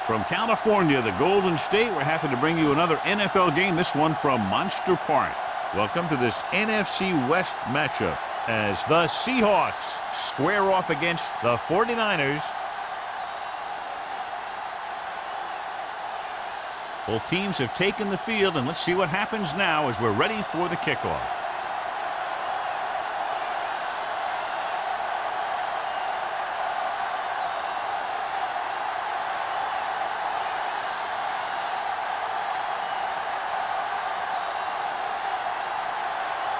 From California, the Golden State, we're happy to bring you another NFL game, this one from Monster Park. Welcome to this NFC West matchup as the Seahawks square off against the 49ers. Both teams have taken the field, and let's see what happens now as we're ready for the kickoff.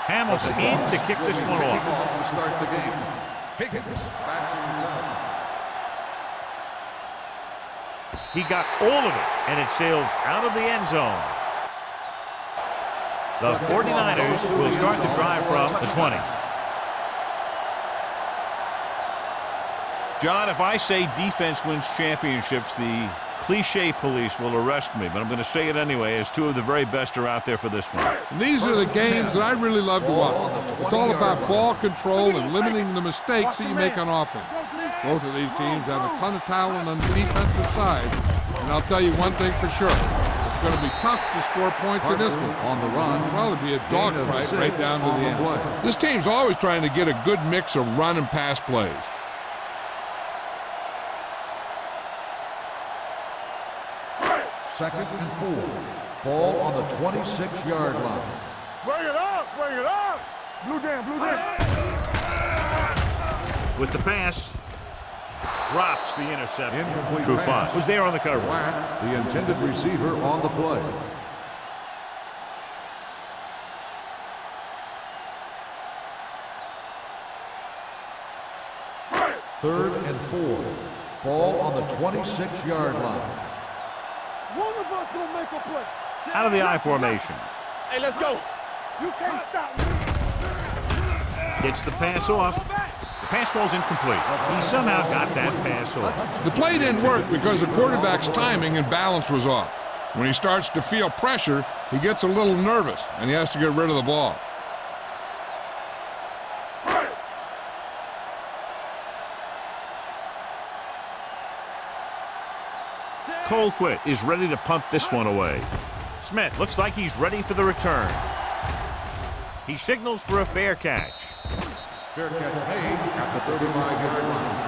Hamilton in to kick this one off. To start the game. Higgins back to return. He got all of it, and it sails out of the end zone. The 49ers will start the drive from the 20. John, if I say defense wins championships, the cliche police will arrest me, but I'm going to say it anyway, as two of the very best are out there for this one. And these are the games that I really love to watch. It's all about ball control and limiting the mistakes that you make on offense. Both of these teams have a ton of talent on the defensive side, and I'll tell you one thing for sure. It's going to be tough to score points in this one. On the run. It'll probably be a dogfight right down to the end. This team's always trying to get a good mix of run and pass plays. Second and 4. Ball on the 26-yard line. Bring it up! Bring it up! Blue down, blue down. With the pass, drops the interception. Incomplete True pass. was there on the cover. Watt, the intended receiver, on the play. Third and 4. Ball on the 26-yard line. One of us gonna make a play. Out of the I formation. Hey, let's go. You can't stop me. Gets the pass off. The pass falls incomplete. He somehow got that pass off. The play didn't work because the quarterback's timing and balance was off. When he starts to feel pressure, he gets a little nervous, and he has to get rid of the ball. Colquitt is ready to punt this one away. Smith looks like he's ready for the return. He signals for a fair catch. Fair catch made at the 35-yard line.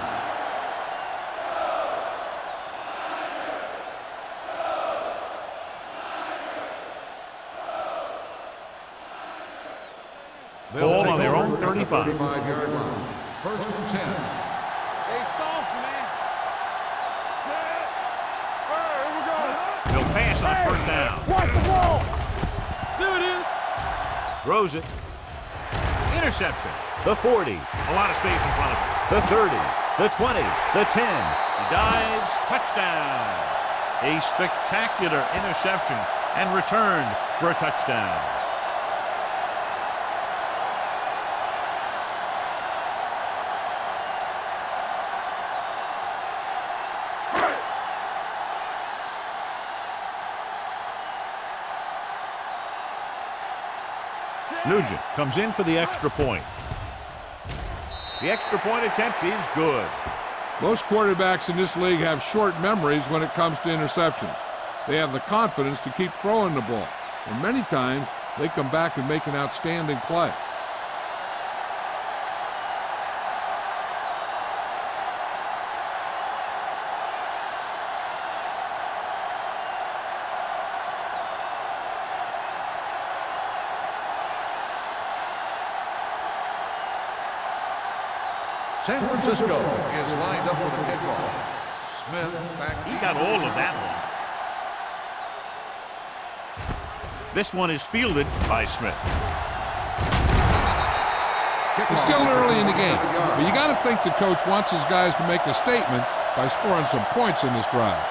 Ball on their own 35. 35-yard line. First and 10. Hey, soft, man. Set. Hey, here we go. No pass on first down. Watch the ball. There it is. Throws it. Interception. The 40. A lot of space in front of him. The 30. The 20. The 10. He dives. Touchdown. A spectacular interception and returned for a touchdown. Nugent comes in for the extra point. The extra point attempt is good. Most quarterbacks in this league have short memories when it comes to interceptions. They have the confidence to keep throwing the ball, and many times they come back and make an outstanding play. San Francisco is lined up for the kickoff. Smith back. He got all of that one. This one is fielded by Smith. It's still early in the game, but you got to think the coach wants his guys to make a statement by scoring some points in this drive.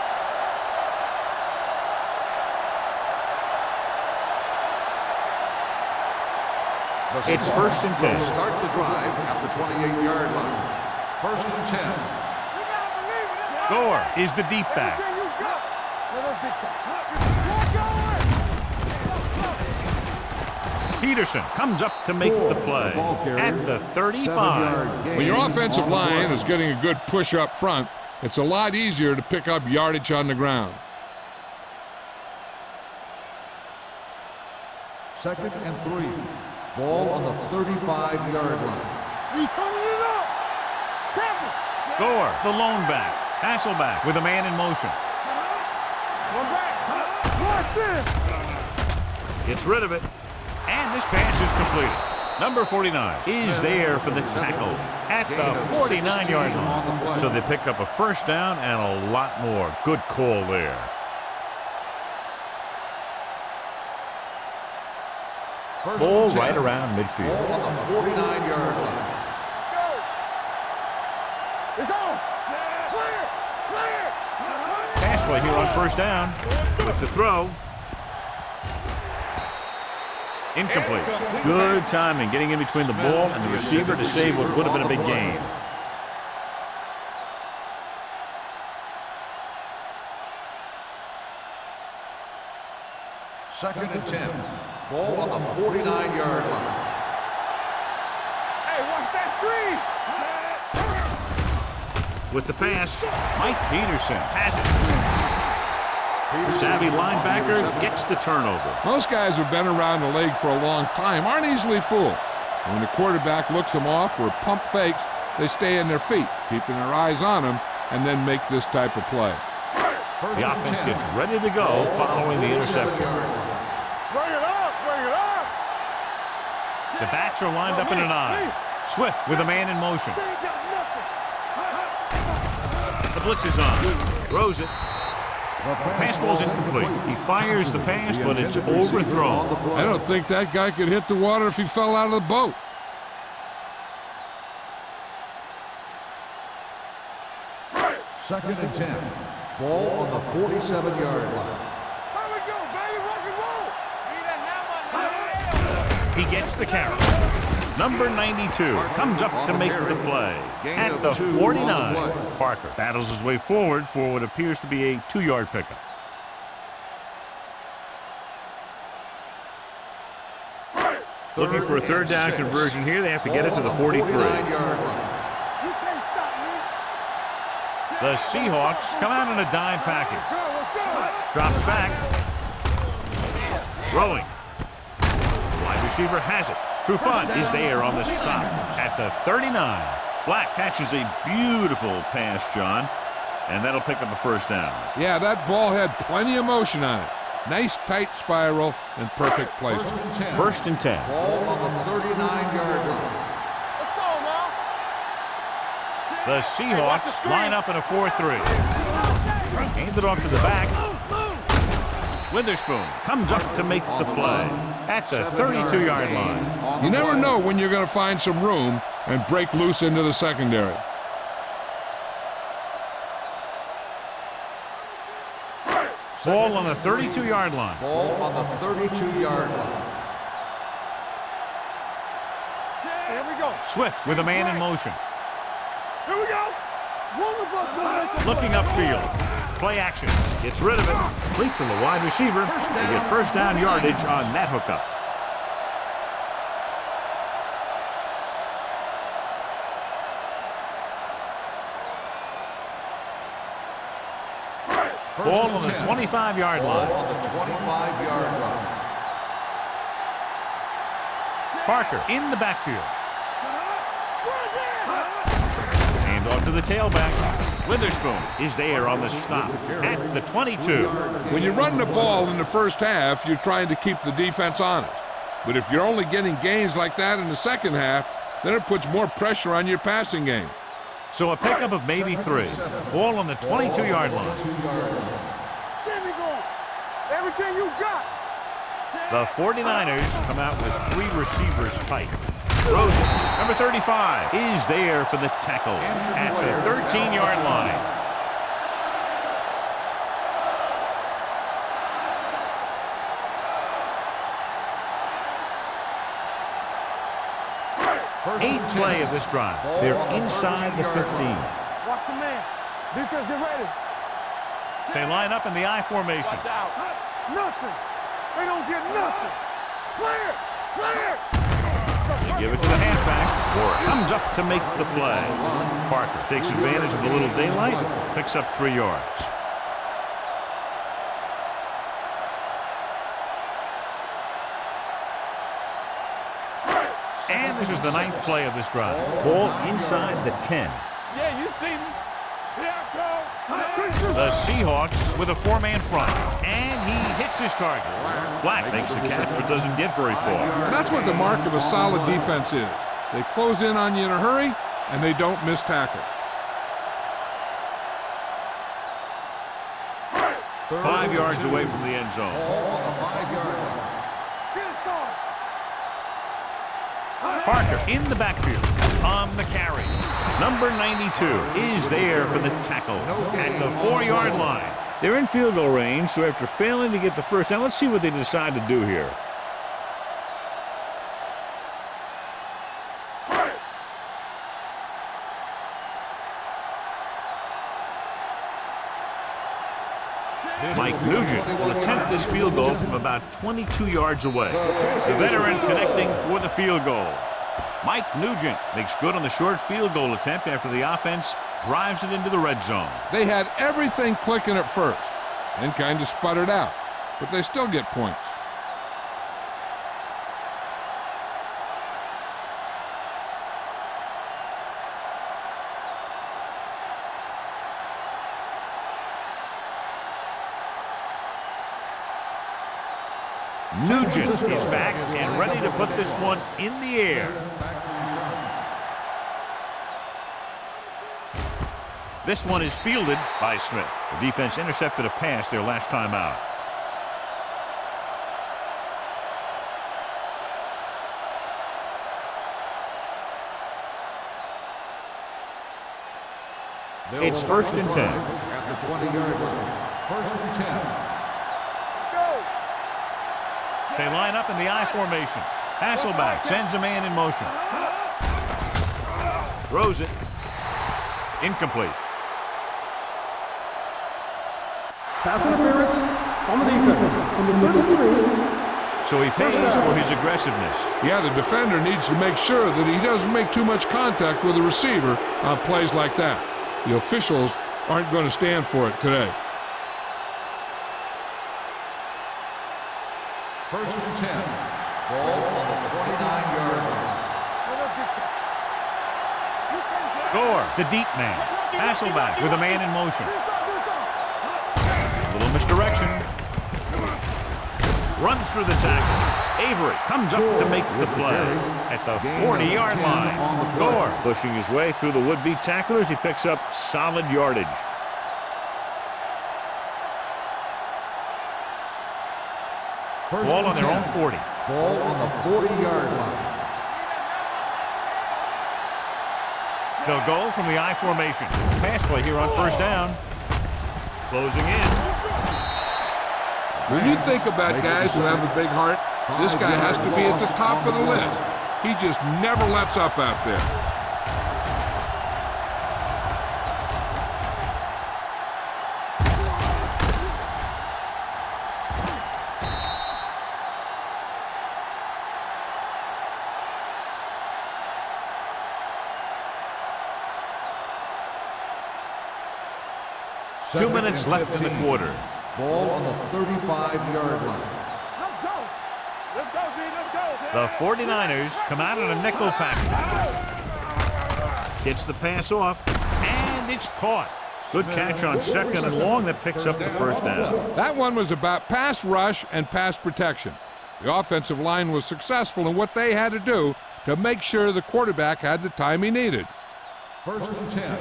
It's first and 10. Start the drive at the 28-yard line. First and 10. Gore is the deep back. Peterson comes up to make the play at the 35. When your offensive line is getting a good push up front, It's a lot easier to pick up yardage on the ground. 2nd and 3. Ball on the 35-yard line. You turning it up. Tackle. Gore, the lone back. Hasselback with a man in motion. One back. Watch this. Gets rid of it. And this pass is completed. Number 49 is there for the tackle at the 49-yard line. So they pick up a first down and a lot more. Good call there. Ball right around midfield. Ball on the 49-yard line. It's on. Clear. Clear. Pass play here on first down with the throw. Incomplete. Good timing getting in between the ball and the receiver to save what would have been a big gain. Second and 10. Ball on the 49-yard line. Hey, watch that screen. With the pass, Mike Peterson has it. Savvy linebacker gets the turnover. Most guys who've been around the league for a long time aren't easily fooled. When the quarterback looks them off or pump fakes, they stay in their feet, keeping their eyes on them, and then make this type of play. The offense gets ready to go following the interception. Bring it up. Bring it up. The backs are lined up in an eye. Swift with a man in motion. They ain't got nothing. The blitz is on. Throws it. Pass ball's incomplete. He fires the pass, but it's overthrown. I don't think that guy could hit the water if he fell out of the boat. Second and 10. Ball on the 47-yard line. How we go, baby? Rock and roll. He gets the carry. Number 92 comes up to make the play at the 49. Parker battles his way forward for what appears to be a 2-yard pickup. Looking for a third down conversion here. They have to get it to the 43. You can't stop me. The Seahawks come out in a dime package. Let's go. Drops back. Throwing. Wide receiver has it. Trufant is there on the stop at the 39. Black catches a beautiful pass, John, and that'll pick up a first down. Yeah, that ball had plenty of motion on it. Nice tight spiral and perfect placement. First and 10. Ball on the 39-yard line. Let's go now. The Seahawks line up in a 4-3. Hands it off to the back. Witherspoon comes up to make the play at the 32-yard line. You never know when you're going to find some room and break loose into the secondary. Ball on the 32-yard line. Ball on the 32-yard line. Here we go. Swift with a man in motion. Here we go. One of us will make the Looking upfield. Play action. Gets rid of it. Complete to the wide receiver. They get first down yardage on that hookup. Ball on the 25-yard line. Ball on the 25-yard line. Parker in the backfield. Hand off to the tailback. Witherspoon is there on the stop at the 22. When you run the ball in the first half, you're trying to keep the defense honest. But if you're only getting gains like that in the second half, then it puts more pressure on your passing game. So a pickup of maybe 3. Ball on the 22-yard line. There we go. Everything you got. The 49ers come out with 3 receivers tight. Throws it. Number 35 is there for the tackle at the 13-yard line. Eighth play of this drive. They're inside the 15. Watch your man. Defense, get ready. They line up in the I formation. Watch out. Nothing. They don't get nothing. Clear. Clear. give it to the halfback. Or comes up to make the play. Parker takes advantage of a little daylight, picks up 3 yards. And this is the 9th play of this drive. Ball inside the 10. Yeah, you see me. Here I go. The Seahawks with a 4-man front. And he hits his target. Black makes the catch but doesn't get very far. And that's what the mark of a solid defense is. They close in on you in a hurry, and they don't miss tackle. 5 yards away from the end zone. Ball on the 5-yard line. Parker in the backfield on the carry. Number 92 is there for the tackle at the 4-yard line. They're in field goal range, so after failing to get the first down, let's see what they decide to do here. Mike Nugent will attempt this field goal from about 22 yards away. The veteran connecting for the field goal. Mike Nugent makes good on the short field goal attempt after the offense drives it into the red zone. They had everything clicking at first and kind of sputtered out, but they still get points. Nugent is back and ready to put this one in the air. This one is fielded by Smith. The defense intercepted a pass their last time out. It's 1st and 10. At the 20-yard line. 1st and 10. They line up in the I formation. Hasselback sends a man in motion. Throws it. Incomplete. Pass interference on the defense. Number 33. So he pays for his aggressiveness. Yeah, the defender needs to make sure that he doesn't make too much contact with the receiver on plays like that. The officials aren't going to stand for it today. 1st and 10. Ball on the 29-yard line. Gore, the deep man. Hasselback with a man in motion. A little misdirection. Runs through the tackle. Avery comes up to make the play at the 40-yard line. Gore pushing his way through the would-be tacklers. He picks up solid yardage. Ball on their own 40. Ball on the 40-yard line. They'll go from the I formation. Pass play here on 1st down. Closing in. When you think about guys who have a big heart, this guy has to be at the top of the list. He just never lets up out there. Two minutes left in the quarter. Ball on the 35-yard line. Let's go. Let's go, D. Let's go. The 49ers come out in a nickel package. Gets the pass off, and it's caught. Good catch on 2nd and long that picks up the 1st down. That one was about pass rush and pass protection. The offensive line was successful in what they had to do to make sure the quarterback had the time he needed. 1st and 10.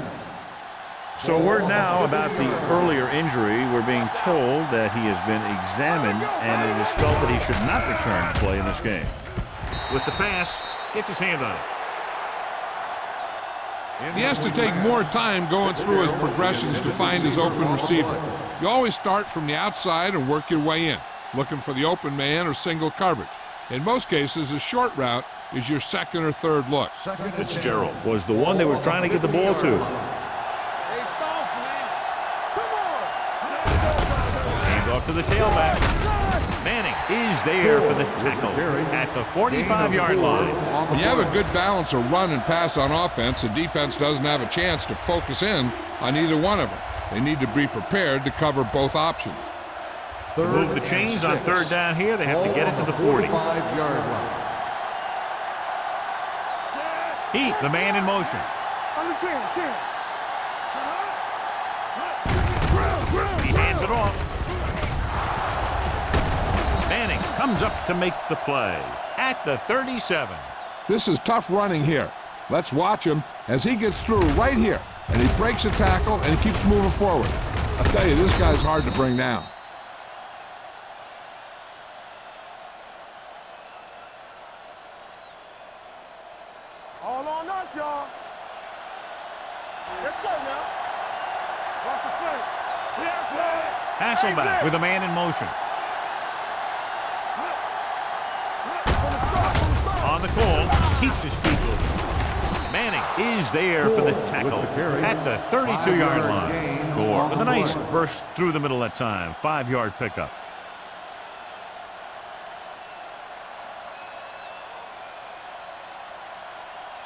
So word now about the earlier injury. We're being told that he has been examined and it is felt that he should not return to play in this game. With the pass, gets his hand on it. He has to take more time going through his progressions to find his open receiver. You always start from the outside and work your way in, looking for the open man or single coverage. In most cases, a short route is your 2nd or 3rd look. Fitzgerald was the one they were trying to get the ball to. Off to the tailback. Manning is there for the tackle at the 45-yard line. When you have a good balance of run and pass on offense, the defense doesn't have a chance to focus in on either one of them. They need to be prepared to cover both options. To move the chains on third down here, they have to get it to the 40. 45-yard line. Heat, the man in motion. He hands it off. Manning comes up to make the play at the 37. This is tough running here. Let's watch him as he gets through right here. And he breaks a tackle and he keeps moving forward. I'll tell you, this guy's hard to bring down. All on us, y'all. Let's go now. Watch the play. Yes, sir. Hasselback with a man in motion. On the call, keeps his feet moving. Manning is there for the tackle at the 32-yard line. Gore with a nice burst through the middle that time. 5-yard pickup.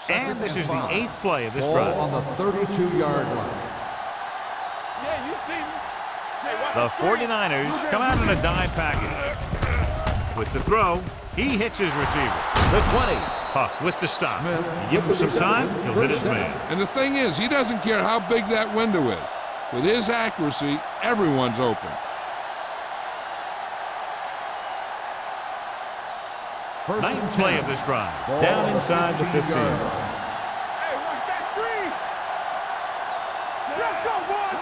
And this is the 8th play of this drive. On the 32-yard line. Yeah, you see me. Say, watch The screen. 49ers come out in a dime package. With the throw, he hits his receiver. The 20. Huck with the stop. You give him some time, he'll hit his man. And the thing is, he doesn't care how big that window is. With his accuracy, everyone's open. Ninth play of this drive. Down inside the 15. Hey, watch that screen. Let's go, boys.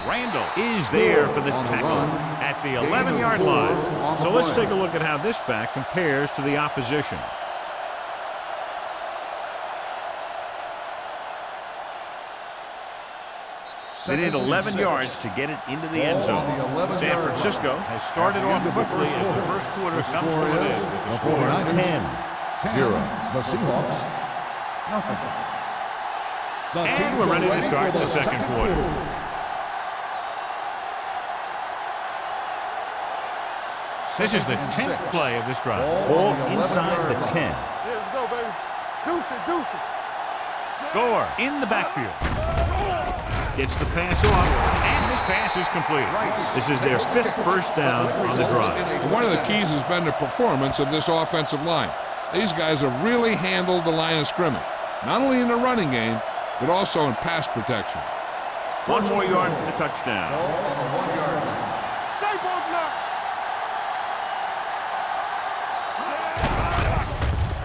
Randall is there for the tackle at the 11-yard line. So let's take a look at how this back compares to the opposition. They need 11 yards to get it into the end zone. San Francisco has started off quickly as the first quarter comes to an end with the score 10-0. The Seahawks, nothing. And we're ready to start the second quarter. This is the 10th play of this drive. Ball inside the 10. Yeah, let's go, baby. Deuce it, deuce it. Gore in the backfield. Gets the pass off, and this pass is completed. This is their 5th first down on the drive. One of the keys has been the performance of this offensive line. These guys have really handled the line of scrimmage, not only in the running game, but also in pass protection. 1 more yard for the touchdown. On the 1-yard line. Stay both now.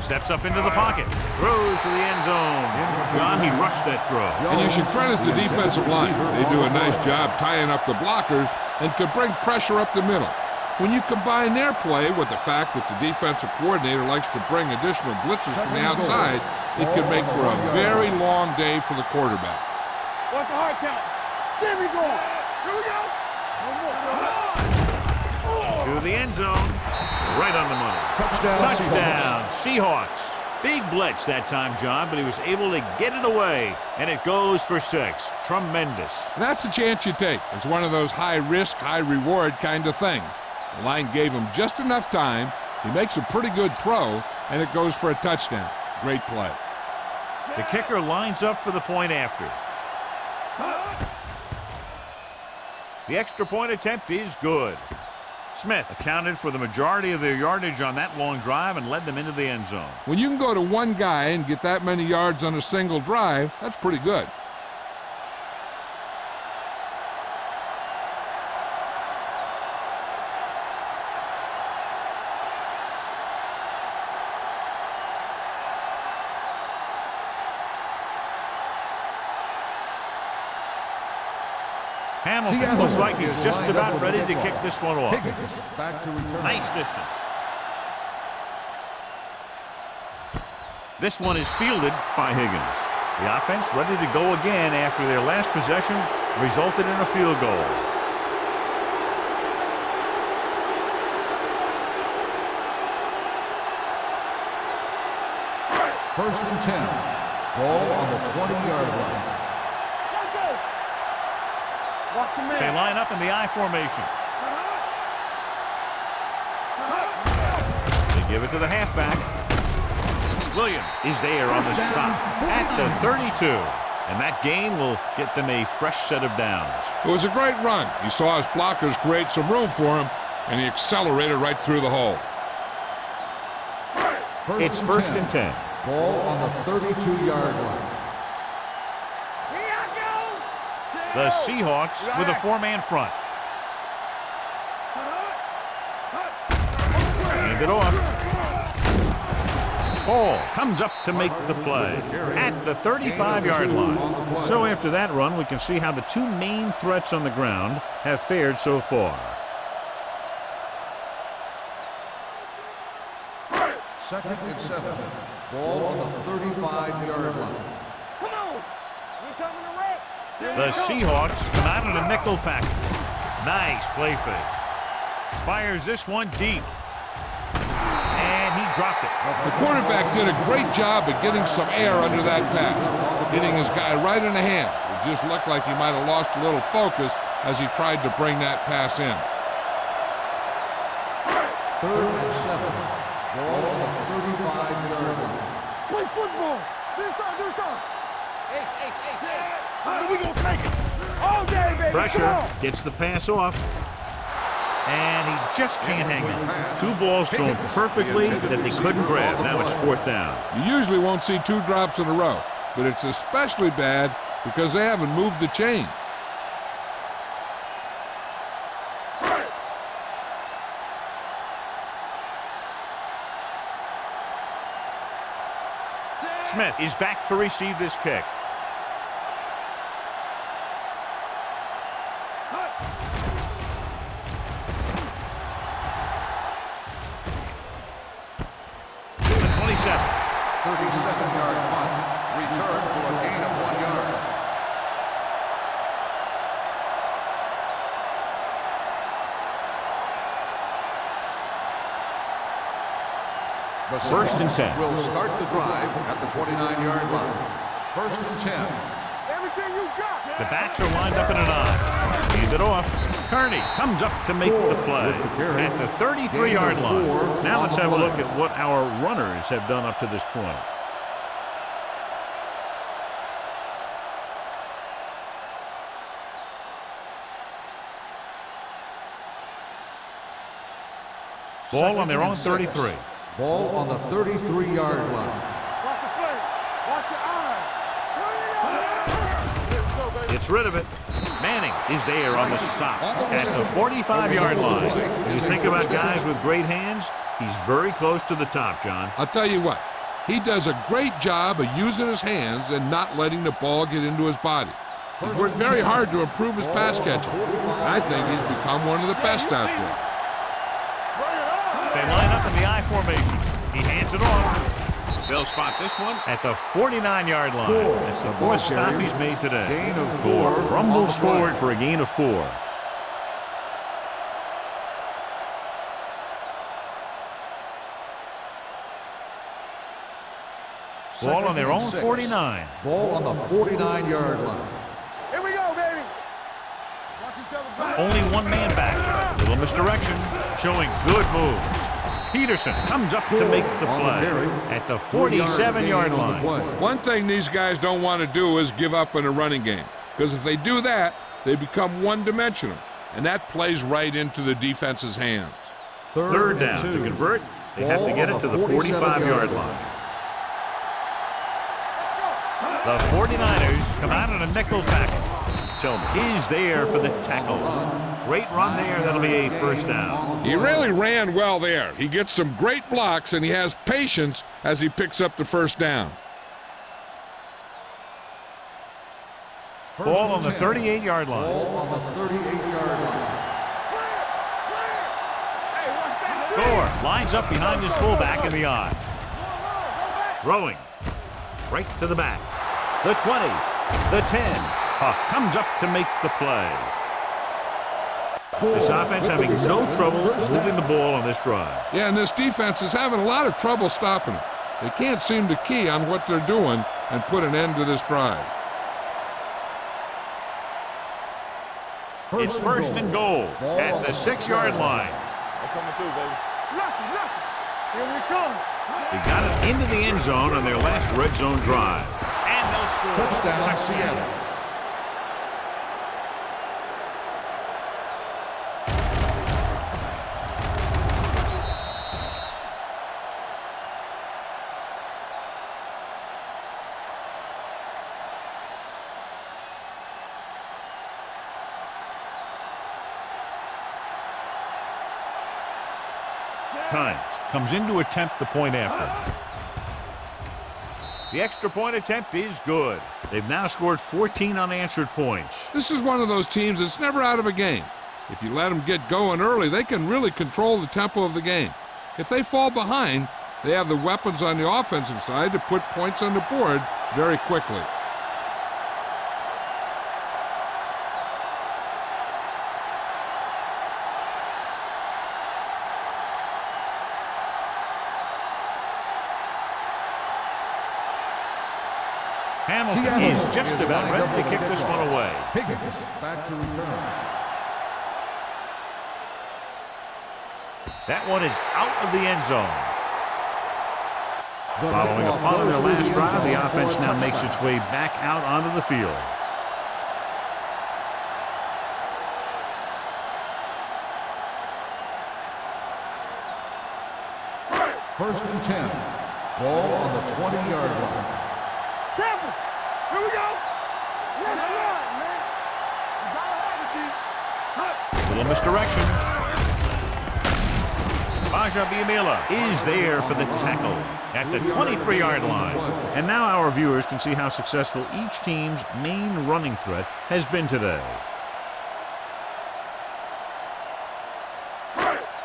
Steps up into the pocket. Throws to the end zone. John, he rushed that throw. And you should credit the defensive line. They do a nice job tying up the blockers and could bring pressure up the middle. When you combine their play with the fact that the defensive coordinator likes to bring additional blitzes from the outside, it could make for a very long day for the quarterback. Watch the hard count. There we go. Here we go. One more, son. To the end zone. Right on the money. Touchdown, Seahawks. Big blitz that time, John, but he was able to get it away, and it goes for 6. Tremendous. And that's a chance you take. It's one of those high-risk, high-reward kind of things. The line gave him just enough time. He makes a pretty good throw, and it goes for a touchdown. Great play. The kicker lines up for the point after. The extra point attempt is good. Smith accounted for the majority of their yardage on that long drive and led them into the end zone. When you can go to one guy and get that many yards on a single drive, that's pretty good. Hamilton looks like he's just about ready to kick this one off. Back to return. Nice distance. This one is fielded by Higgins. The offense ready to go again after their last possession resulted in a field goal. First and 10. Ball on the 20-yard line. Let's go. Watch your man. They line up in the I formation. They give it to the halfback. Williams is there on the stop at the 32. And that gain will get them a fresh set of downs. It was a great run. He saw his blockers create some room for him, and he accelerated right through the hole. It's first and 10. Ball on the 32-yard line. Here I go. The Seahawks with a four-man front. Hand it off. Ball comes up to make the play at the 35-yard line. So after that run, we can see how the two main threats on the ground have fared so far. Second and 7. Ball on the 35-yard line. Come on. You coming to wreck? The Seahawks come out in a nickel pack. Nice play fake. Fires this one deep. And he dropped it. The quarterback did a great job of getting some air under that pass, hitting his guy right in the hand. It just looked like he might have lost a little focus as he tried to bring that pass in. Third and 7. Ball on the 35-yard line. Play football. This side. Ace. We gonna take it. All day, baby. Pressure gets the pass off. And he just can't hang it. Two balls thrown perfectly that they couldn't grab. Now it's fourth down. You usually won't see two drops in a row, but it's especially bad because they haven't moved the chain. Smith is back to receive this kick. The 37-yard punt. Return for a gain of 1 yard. The First and 10. Will start the drive at the 29-yard line. First and 10. Everything you got. The backs are lined up in an I. Hand it off. Kearney comes up to make the play at the 33-yard line. Now let's have a look at what our runners have done up to this point. Ball on their own 33. Ball on the 33-yard line. Watch the play. Watch your eyes. Gets rid of it. Manning is there on the stop at the 45-yard line. When you think about guys with great hands, he's very close to the top, John. I'll tell you what, he does a great job of using his hands and not letting the ball get into his body. He's worked very hard to improve his pass catching. I think he's become one of the best out there. They line up in the I formation. He hands it off. They'll spot this one at the 49-yard line. That's the fourth stop he's made today. Gain of 4. Gore rumbles forward for a gain of 4. Ball on their own 49. Ball on the 49-yard line. Here we go, baby. Watch each other back. Only one man back. Little misdirection, showing good moves. Peterson comes up to make the play at the 47-yard line. One thing these guys don't want to do is give up in a running game, because if they do that, they become one-dimensional, and that plays right into the defense's hands. Third down. To convert, they have to get it to the 45-yard line. The 49ers come out in a nickel package. Tillman is there for the tackle. Great run there. That'll be a first down. He really ran well there. He gets some great blocks, and he has patience as he picks up the first down. Ball on the 38-yard line. Ball on the 38-yard line. Gore lines up behind his fullback in the I. Throwing right to the back. The 20, the 10. Huff comes up to make the play. This offense having no trouble moving the ball on this drive. Yeah, and this defense is having a lot of trouble stopping it. They can't seem to key on what they're doing and put an end to this drive. It's first and goal at the 6-yard line. I'm coming through, baby. Lucky. Here we come. They got it into the end zone on their last red zone drive. And they'll score. Touchdown, Seattle. Times comes in to attempt the point after. The extra point attempt is good. They've now scored 14 unanswered points. This is one of those teams that's never out of a game. If you let them get going early, they can really control the tempo of the game. If they fall behind, they have the weapons on the offensive side to put points on the board very quickly. Hamilton is just about ready to kick this one away. Higgins back to return. That one is out of the end zone. Following a punt on their last drive, the offense now makes its way back out onto the field. First and 10. Ball on the 20-yard line. Careful. Here we go. Let's run, man. You gotta have it, G. Little misdirection. Baja Biamila is there for the tackle at the 23-yard line. And now our viewers can see how successful each team's main running threat has been today.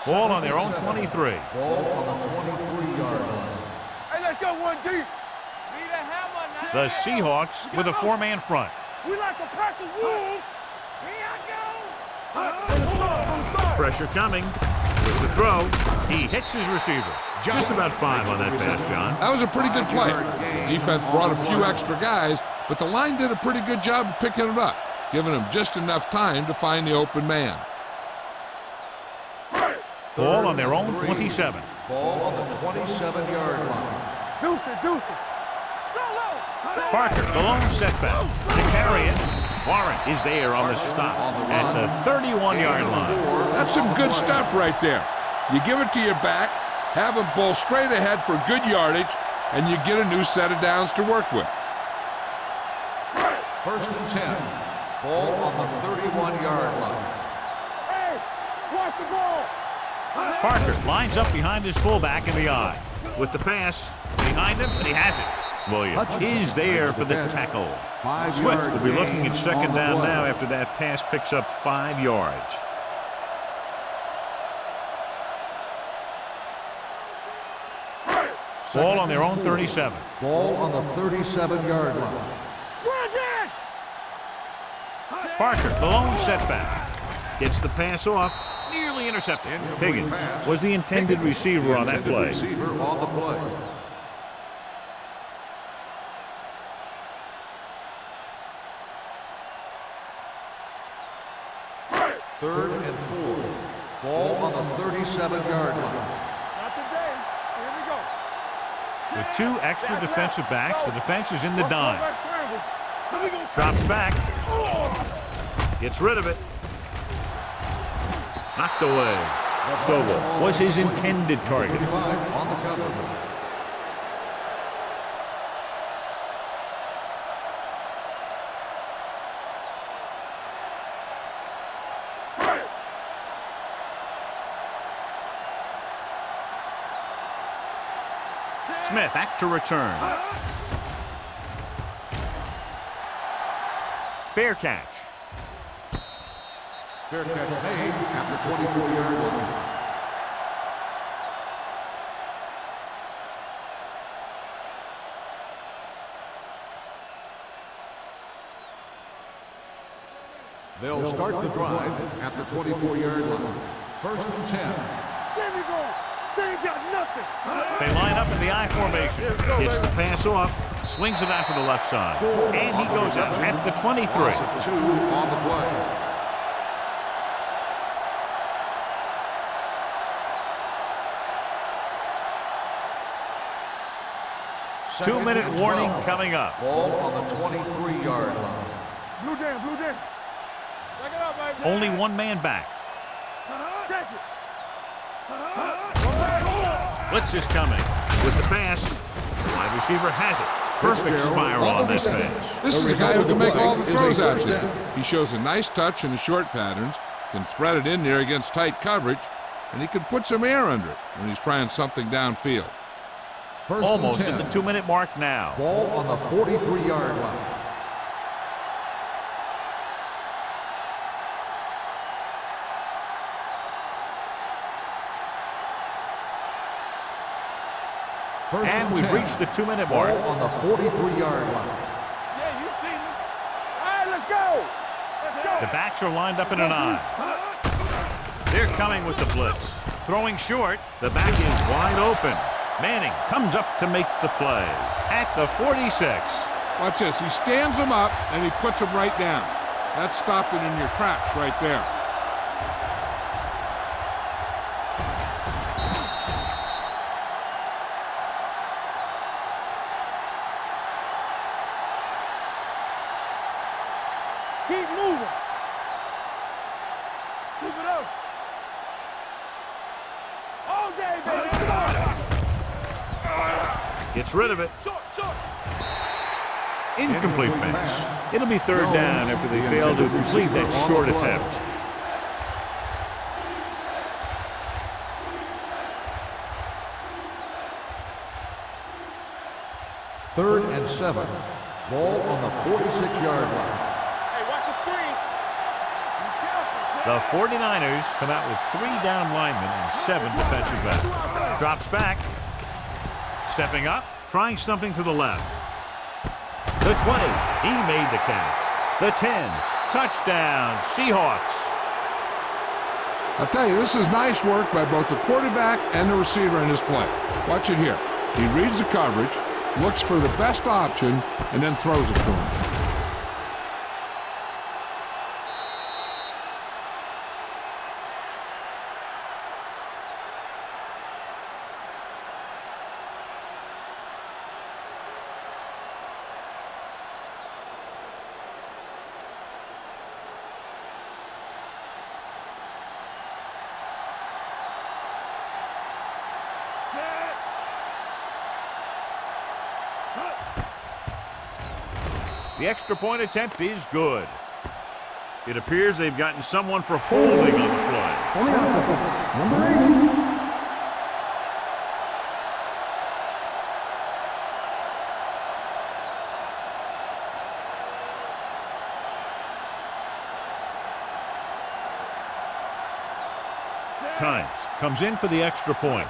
Ball on their own 23. Ball on the 23-yard line. Hey, let's go one deep. The Seahawks with a 4-man front. We like a pack of wolves. Here I go. Pressure coming. With the throw, he hits his receiver. Just about 5 on that pass, John. That was a pretty good play. The defense brought a few extra guys, but the line did a pretty good job of picking it up, giving them just enough time to find the open man. Ball on their own 27. Ball on the 27-yard line. Deuce it. Parker, the lone setback. To carry it, Warren is there on the stop at the 31-yard line. That's some good stuff right there. You give it to your back, have him bowl straight ahead for good yardage, and you get a new set of downs to work with. First and 10. Ball on the 31-yard line. Hey, watch the ball. Parker lines up behind his fullback in the I. With the pass behind him, and he has it. Williams is there for the tackle. Swift will be looking at second down now after that pass picks up 5 yards. Ball on their own 37. Ball on the 37-yard line. Parker, the lone setback. Gets the pass off, nearly intercepted. Higgins was the intended receiver on that play. Third and 4. Ball on the 37-yard line. Not today. Here we go. With 2 extra defensive backs, the defense is in the dime. So we gonna Drops back. Gets rid of it. Knocked away. Stovall was his intended target. On the cover. Smith back to return. Fair catch. Fair catch made at the 24-yard line. They'll start the drive at the 24-yard line. First and 10. There we go. They ain't got nothing. They line up in the I formation. Gets the pass off. Swings it out to the left side. And he goes out at the 23. 2 on the play. 2-minute warning coming up. Ball on the 23-yard line. Blue down, blue down. Check it out, baby. Only one man back. Check it. Blitz is coming. With the pass, the wide receiver has it. Perfect spiral on this pass. This is a guy who can make all the throws out there. He shows a nice touch in the short patterns, can thread it in there against tight coverage, and he can put some air under it when he's trying something downfield. Almost at the 2-minute mark now. Ball on the 43-yard line. And we've reached the 2-minute mark. Ball on the 43-yard line. Yeah, you see me. All right, let's go. Let's go. The backs are lined up in an I. They're coming with the blitz. Throwing short. The back is wide open. Manning comes up to make the play at the 46. Watch this. He stands him up, and he puts him right down. That's stopping in your tracks right there. Keep moving. Keep it up. All day, baby. Come on. Gets rid of it. Short, short. Incomplete pass. It'll be third down after they fail to complete that short attempt. Third and 7. Ball on the 46-yard line. Hey, watch the screen. Be careful, The 49ers come out with 3 down linemen and 7 defensive backs. Drops back. Stepping up. Trying something to the left. The 20. He made the catch. The 10. Touchdown. Seahawks. I'll tell you, this is nice work by both the quarterback and the receiver in his play. Watch it here. He reads the coverage, looks for the best option, and then throws it to him. The extra point attempt is good. It appears they've gotten someone for holding on the play. On the offense, number 80. Times comes in for the extra point.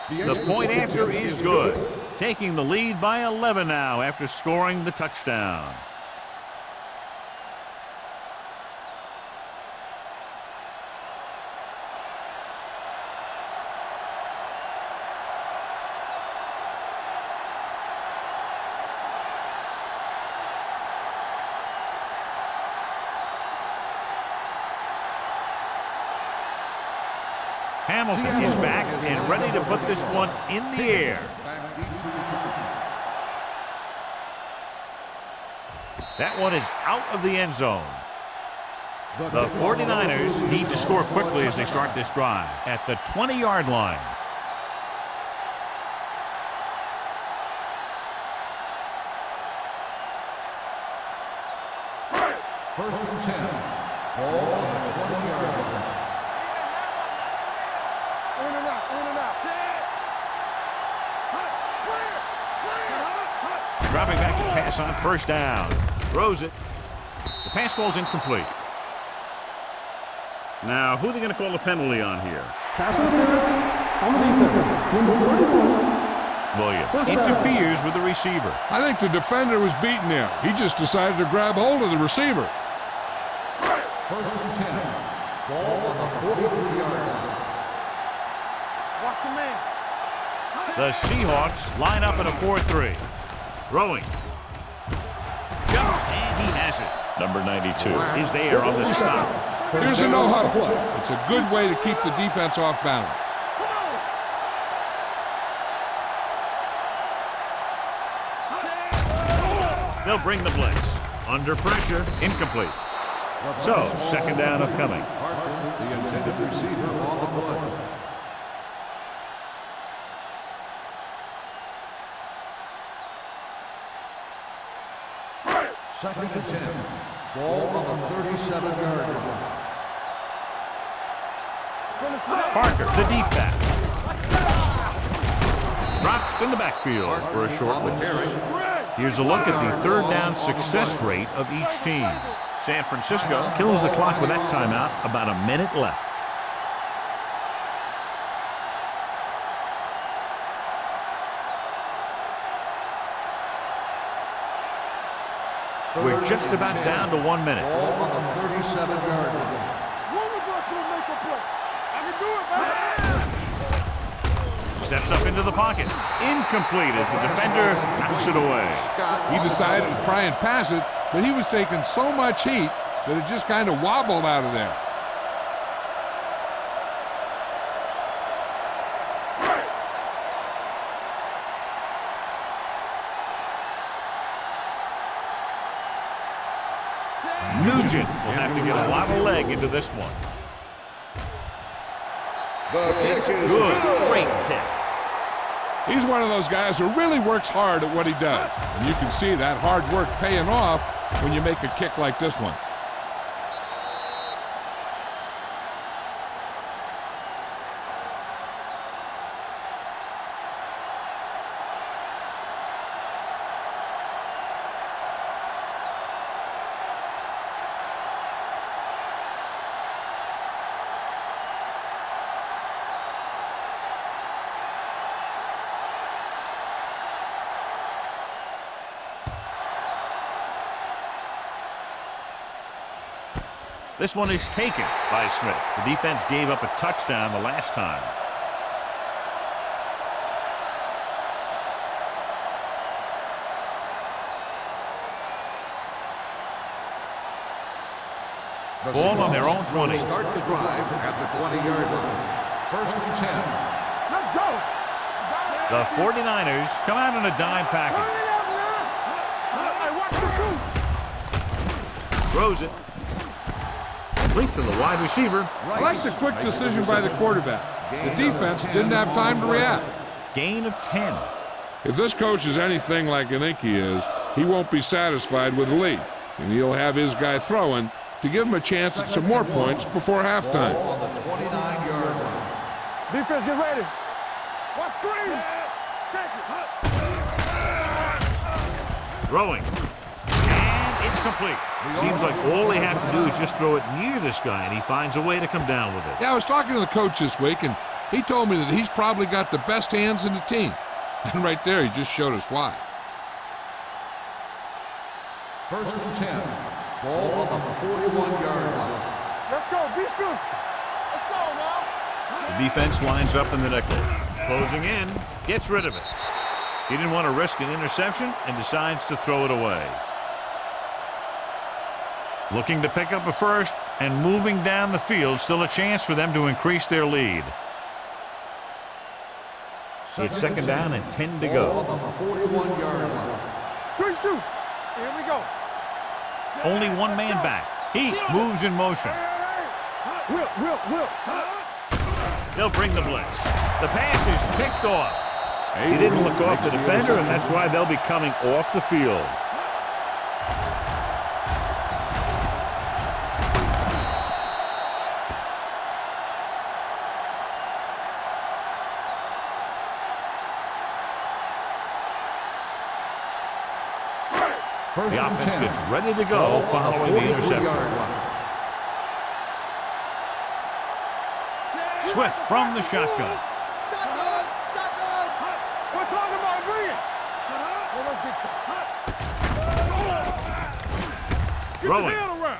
The point after is good. Taking the lead by 11 now after scoring the touchdown. Hamilton is back and ready to put this one in the air. That one is out of the end zone. The 49ers need to score quickly as they start this drive at the 20-yard line. First and 10. Ball on the 20-yard line. In and out, in and out. Dropping back to pass on first down. Throws it. The pass ball's incomplete. Now, who are they going to call a penalty on here? Pass interference on the defense, number 31. Williams First down. interferes with the receiver. I think the defender was beaten there. He just decided to grab hold of the receiver. First and 10. Ball on the 43-yard line. Watch your man. The Seahawks line up in a 4-3. Throwing. Jumps, and he has it. Number 92 is there on the stop. Here's a no-huddle. It's a good way to keep the defense off balance. They'll bring the blitz. Under pressure, incomplete. So, second down upcoming. Hartman, the intended receiver on the play. Second and 10. Ball on the 37-yard line. Parker, the deep back. Dropped in the backfield for a short loss. Here's a look at the third down success rate of each team. San Francisco kills the clock with that timeout, about a minute left. We're just about down to 1 minute. Ball on the 37-yard line. One of us will make a play. I can do it, man. Steps up into the pocket. Incomplete as the defender knocks it away. He decided to try and pass it, but he was taking so much heat that it just kind of wobbled out of there. Nugent will have to get a lot of leg into this one. It's good. Great kick. He's one of those guys who really works hard at what he does. And you can see that hard work paying off when you make a kick like this one. This one is taken by Smith. The defense gave up a touchdown the last time. Ball on their own 20. Start the drive at the 20-yard line. First and 10. Let's go. The 49ers come out in a dime package. Hey, watch the two. Throws it. Complete to the wide receiver. I like the quick decision by the quarterback. The defense didn't have time to react. Gain of 10. If this coach is anything like I think he is, he won't be satisfied with the lead. And he'll have his guy throwing to give him a chance at some more points before halftime. Ball on the 29-yard line. Defense, get ready. Watch screen. Check it. Throwing. And it's complete. Seems like all they have to do is just throw it near this guy, and he finds a way to come down with it. Yeah, I was talking to the coach this week, and he told me that he's probably got the best hands in the team. And right there, he just showed us why. First and 10. Ball on the 41-yard line. Let's go, defense. Let's go now. The defense lines up in the nickel. Closing in, gets rid of it. He didn't want to risk an interception and decides to throw it away. Looking to pick up a first and moving down the field, still a chance for them to increase their lead. It's second down and 10 to Ball go. on the 41-yard line. Quick shoot. Here we go. Only one man back. He moves in motion. Will. They'll bring the blitz. The pass is picked off. He didn't look off the defender, and that's why they'll be coming off the field. First The and offense 10. gets ready to go Ball on following the 43-yard interception. line. Swift from the shotgun. Shotgun. We're talking about bring it. Let's get Throwing. your head around.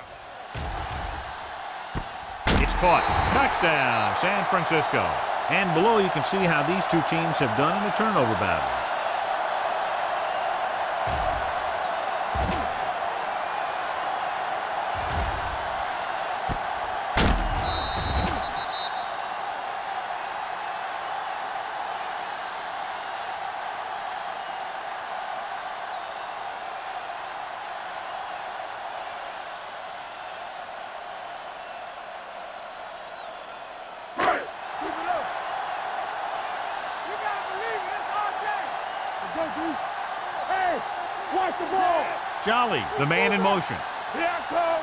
It's caught. Touchdown, San Francisco. And below you can see how these two teams have done in the turnover battle. Jolly, the man in motion. Here I come.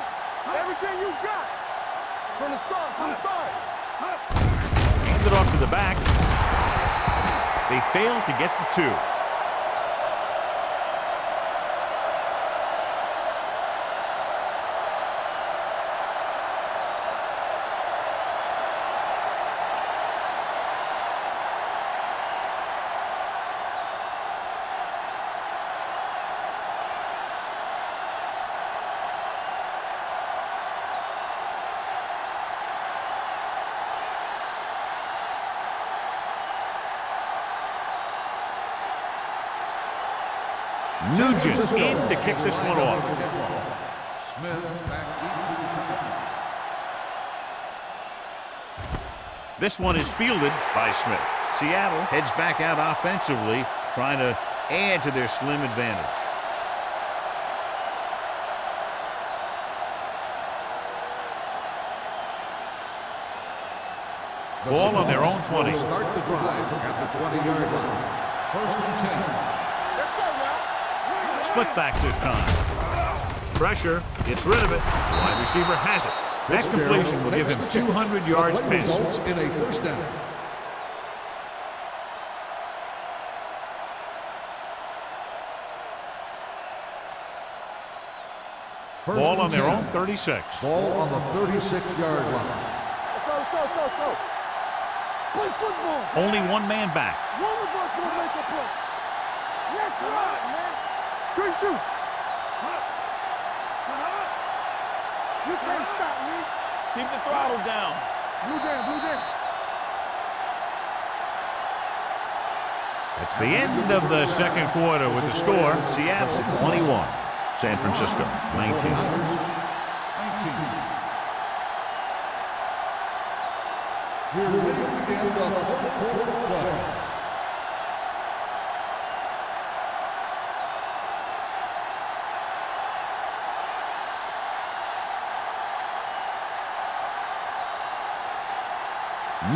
Everything you got. From the start, from the start. Hand it off to the back. They fail to get the 2. Nugent in to kick this one off. Smith back into the tackle. This one is fielded by Smith. Seattle heads back out offensively, trying to add to their slim advantage. Ball on their own 20. Start the drive at the 20-yard line. 1st and 10. Split backs this time. Pressure, gets rid of it. Wide receiver has it. That completion will give him 200 yards passing. In a 1st down. Ball on their own 36. Ball on the 36-yard line. Let's go. Play football. Only one man back. One of us will make a play. Let's run, man. Good shoot. You can't stop me. Keep the throttle down. Blue down. That's the end of the 2nd quarter with the score. Seattle 21. San Francisco 19. 19. We're ready to begin the 4th quarter of play.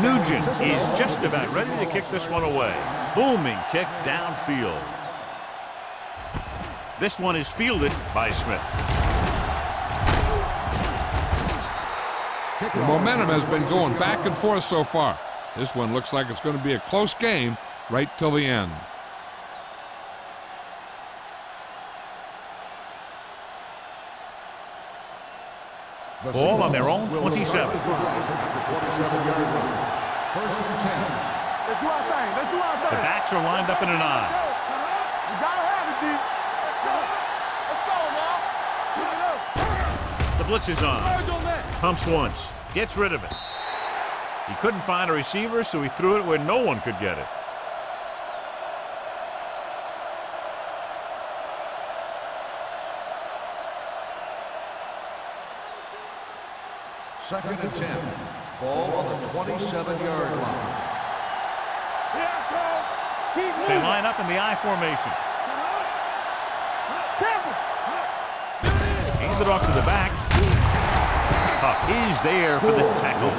Nugent is just about ready to kick this one away. Booming kick downfield. This one is fielded by Smith. The momentum has been going back and forth so far. This one looks like it's going to be a close game right till the end. Ball on their own 27. 27-yard line. 1st and 10. Let's do our thing. The backs are lined up in an eye. You gotta have it, D. Let's go now. The blitz is on. Pumps once. Gets rid of it. He couldn't find a receiver, so he threw it where no one could get it. Second and 10. Ball on the 27-yard line. Here I come. Keep They moving. line up in the I formation. Careful. Hand it off to the back. Huck is there for the tackle.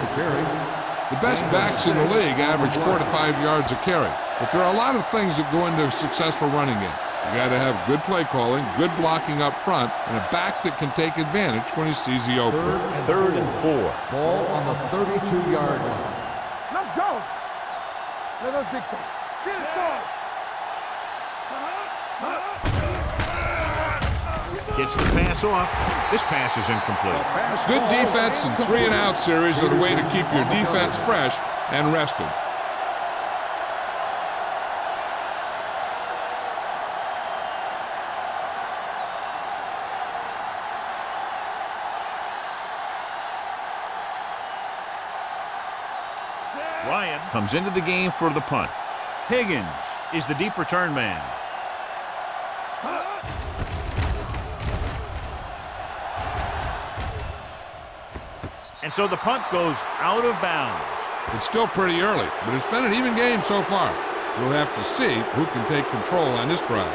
The best backs in the league average 4 to 5 yards a carry. But there are a lot of things that go into a successful running game. You got to have good play calling, good blocking up front, and a back that can take advantage when he sees the opening. 3rd and 4. Ball on the 32-yard line. Let's go. Let us dictate. Get it started. Gets the pass off. This pass is incomplete. Good defense and 3-and-out series are the way to keep your defense fresh and rested. Ryan comes into the game for the punt. Higgins is the deep return man. And so the punt goes out of bounds. It's still pretty early, but it's been an even game so far. We'll have to see who can take control on this drive.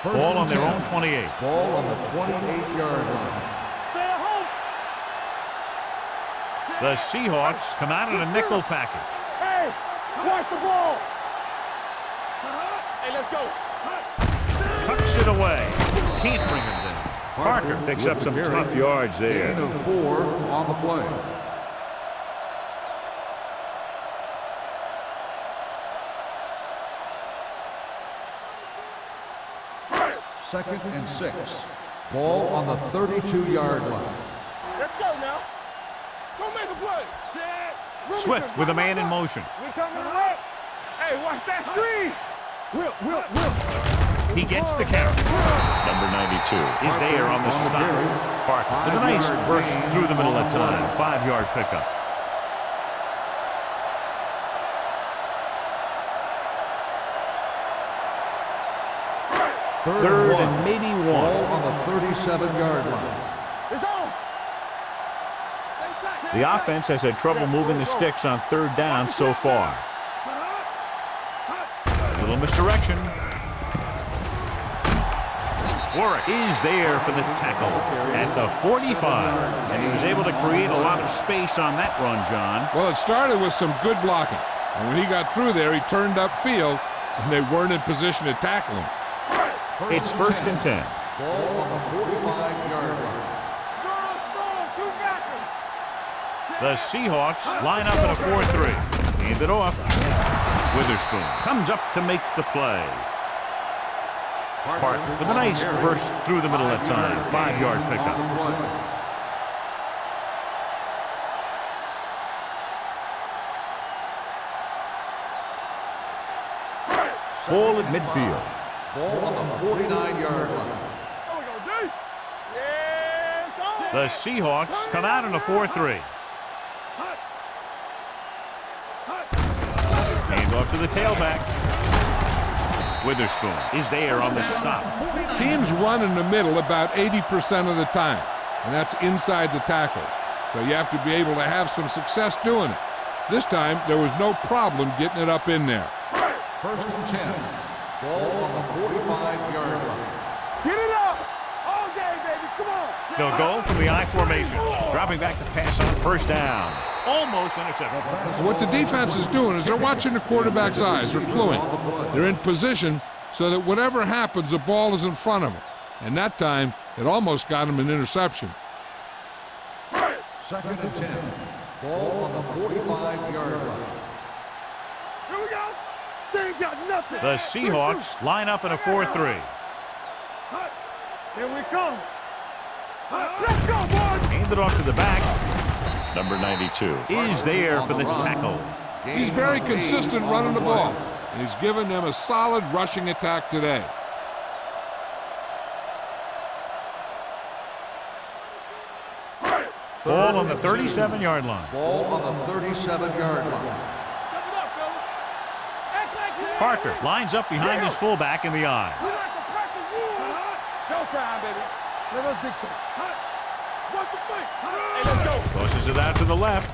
Ball on their own 28. Ball on the 28-yard line. Stay at home. The Seahawks come out in a nickel package. Hey, Watch the ball. Hey, let's go. Tucks it away. Can't bring him down. Parker picks up some tough yards there. Gain of 4 on the play. Second and 6. Ball on the 32-yard line. Let's go now. Go make a play. Set. Swift with a man in motion. We coming to work. Hey, watch that screen. Will. He gets the carry. Number 92 is there on the stop. Parker with a nice burst through the middle that time. 5-yard pickup. Third and maybe 1. Ball on the 37-yard line. It's on. The offense has had trouble moving the sticks on 3rd down so far. A little misdirection. Warwick is there for the tackle at the 45. And he was able to create a lot of space on that run, John. Well, it started with some good blocking. And when he got through there, he turned upfield, and they weren't in position to tackle him. It's 1st and 10. Ball on the 45-yard line. Strong, 2 backers. The Seahawks line up in a 4-3. Hand it off. Witherspoon comes up to make the play. Parker with a nice burst through the middle that time. 5-yard pickup. Ball at midfield. Ball on the 49-yard line. There we go, D. Yes, The Seahawks come out in a 4-3. Hand off to the tailback. Witherspoon is there on the stop. Teams run in the middle about 80% of the time, and that's inside the tackles. So you have to be able to have some success doing it. This time, there was no problem getting it up in there. 1st and 10. Ball on the 45-yard line. Get it up. All day, baby. Come on. They'll go from the I formation, dropping back to pass on 1st down. Almost intercepted. So what the defense is doing is they're watching the quarterback's eyes. They're cluing. They're in position so that whatever happens, the ball is in front of them. And that time, it almost got him an interception. 2nd and 10. Ball on the 45-yard line. Here we go. They ain't got nothing. The Seahawks line up in a 4-3. Here we come. Let's go, boys. Hand it off to the back. Number 92 is there for the tackle. He's very consistent running the ball, and he's given them a solid rushing attack today. Ball on the 37-yard line. Ball on the 37-yard line. Step it up, fellas. Act like you. Parker lines up behind his fullback in the eye. We like to practice rules. Showtime, baby. Let us dictate. What's the fight? Hey, let's go. Tosses it out to the left.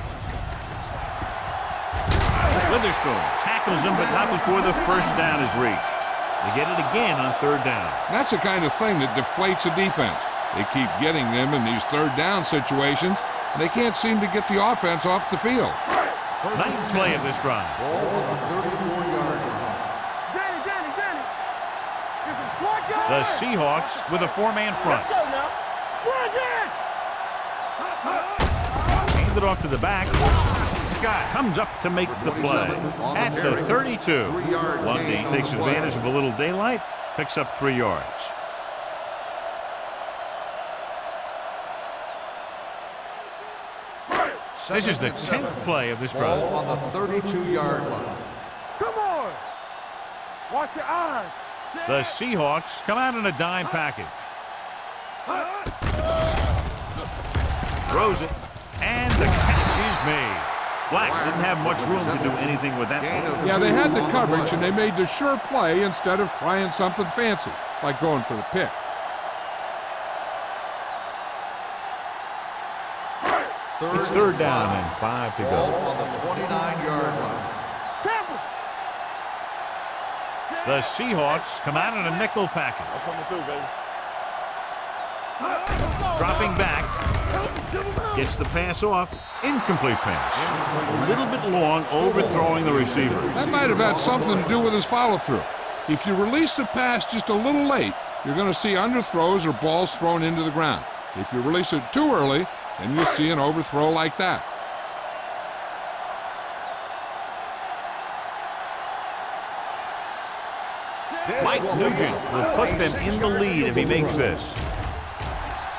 Witherspoon tackles him, but not before the 1st down is reached. They get it again on 3rd down. That's the kind of thing that deflates a defense. They keep getting them in these 3rd down situations, and they can't seem to get the offense off the field. Ninth play of this drive. Ball on the 34-yard line. Danny. Get some slot guys. The Seahawks with a 4-man front. Let's go now. Run again. Hand it off to the back. Scott comes up to make the play at the 32. Lundy takes advantage of a little daylight, picks up 3 yards. This is the 10th play of this drive. Ball on the 32-yard line. Come on. Watch your eyes. The Seahawks come out in a dime package. Throws it, and the catch is made. Black didn't have much room to do anything with that ball. Yeah, they had the coverage, and they made the sure play instead of trying something fancy, like going for the pick. It's 3rd down and 5 to Ball go. on the 29-yard line. Tampa. The Seahawks come out in a nickel package. Coming through, baby. Dropping back. Gets the pass off. Incomplete pass. A little bit long, overthrowing the receivers. That might have had something to do with his follow-through. If you release the pass just a little late, you're going to see underthrows or balls thrown into the ground. If you release it too early, then you'll see an overthrow like that. Mike Nugent will put them in the lead if he makes this.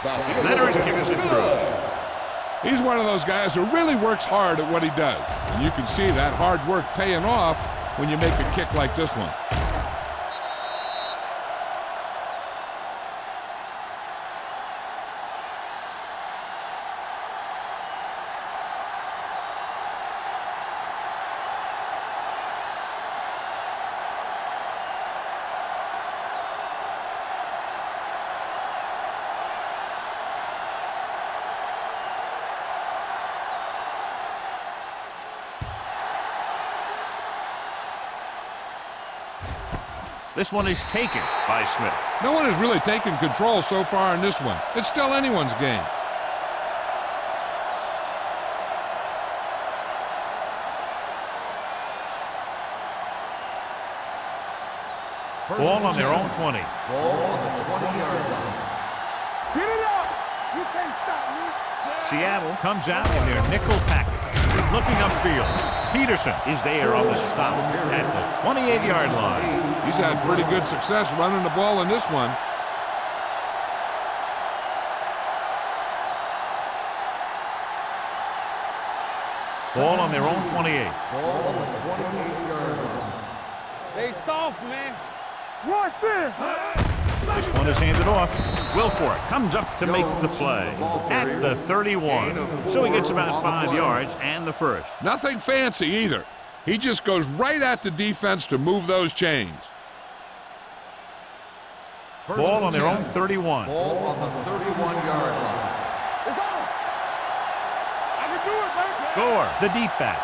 Leonard kicks it through. He's one of those guys who really works hard at what he does. And you can see that hard work paying off when you make a kick like this one. This one is taken by Smith. No one has really taken control so far in this one. It's still anyone's game. Ball on their own 20. Ball on the 20-yard line. Get it up. You can't stop me. Seattle comes out in their nickel package. Looking upfield. Peterson is there on the stop at the 28-yard line. He's had pretty good success running the ball in this one. Ball on their own 28. Ball on the 28-yard line. They soft, man. Rush in. This one is handed off. Wilfork comes up to make the play at the 31. So he gets about 5 yards and the first. Nothing fancy either. He just goes right at the defense to move those chains. Ball on their own 31. Ball on the 31-yard line. It's on. I can do it, man. Gore, the deep back.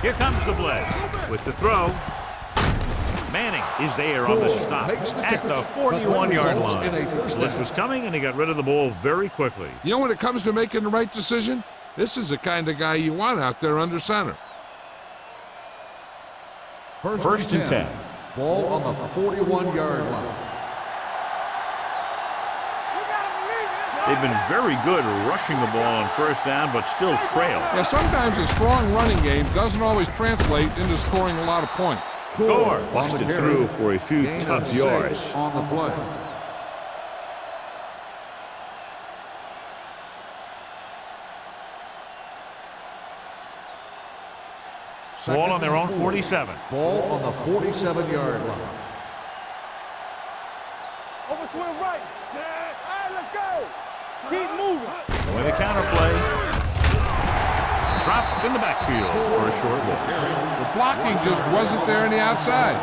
Here comes the blitz with the throw. Manning is there on the stop at the 41-yard line. Blitz was coming, and he got rid of the ball very quickly. You know, when it comes to making the right decision, this is the kind of guy you want out there under center. First and 10. Ball on the 41-yard line. They've been very good rushing the ball on first down, but still trail. Yeah, sometimes a strong running game doesn't always translate into scoring a lot of points. Gore busted through for a few Gain of tough 6 yards. on the play. Ball on their own 47. Ball on the 47-yard line. Over swing right. All right, let's go. Keep moving. With a counter play. Dropped in the backfield for a short loss. The blocking just wasn't there on the outside.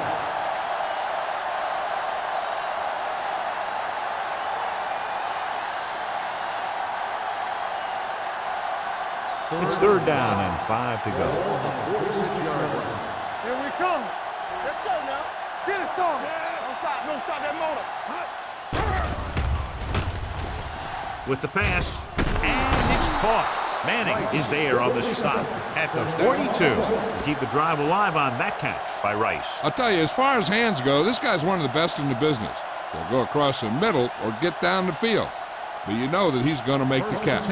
It's third down and 5 to go. On the 46-yard line. Here we come. Let's go now. Get it, son. Don't stop. Don't stop that motor. With the pass, and it's caught. Manning is there on the stop at the 42. Keep the drive alive on that catch by Rice. I'll tell you, as far as hands go, this guy's one of the best in the business. He'll go across the middle or get down the field. But you know that he's going to make the catch.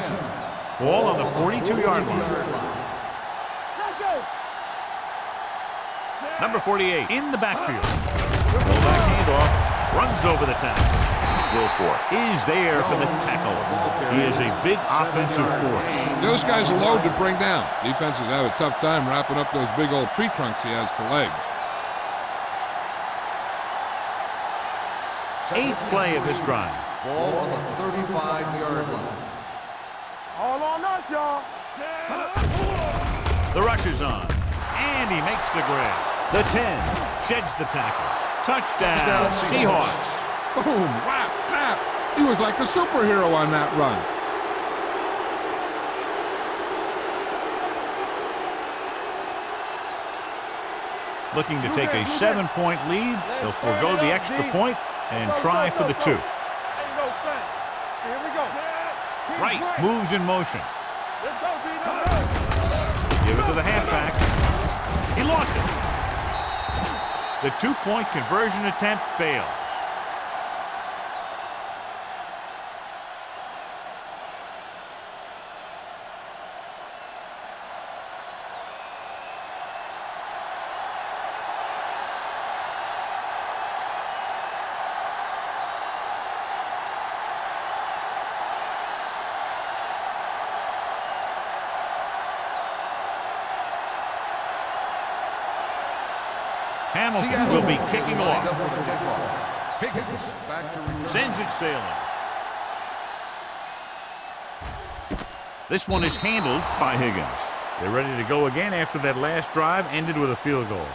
Ball on the 42-yard line. Let's go. Number 48 in the backfield. Fullback handoff, runs over the tackle. Wilfork is there for the tackle. He is a big offensive force. Those guys are loaded to bring down. Defenses have a tough time wrapping up those big old tree trunks he has for legs. 8th play of this drive. Ball on the 35-yard line. All on us, y'all. The rush is on, and he makes the grab. The 10 sheds the tackle. Touchdown, Seahawks. Boom, whap, whap. He was like a superhero on that run. Looking to take a 7-point lead. They'll forego the extra point and try for the 2. Ain't no thing. Here we go. Right moves in motion. Let's go, D. Let's go. Give it to the halfback. He lost it. The two-point conversion attempt fails. Hamilton will be kicking off. Sends it sailing. This one is handled by Higgins. They're ready to go again after that last drive ended with a field goal.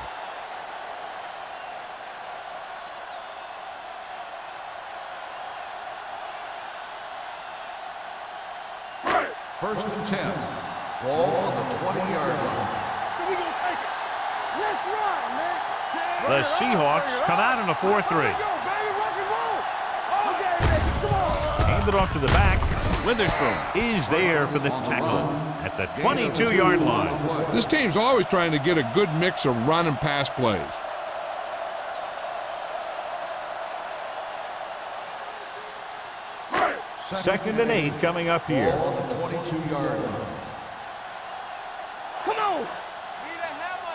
First and 10. Ball on the 20-yard line. So we gonna take it. Let's run, man. The Seahawks come out in a 4-3. Go, baby, rock and roll. Okay, baby, come on. Hand it off to the back. Witherspoon is there for the tackle at the 22-yard line. This team's always trying to get a good mix of run and pass plays. Second and 8 coming up here. Ball on the 22-yard line. Come on.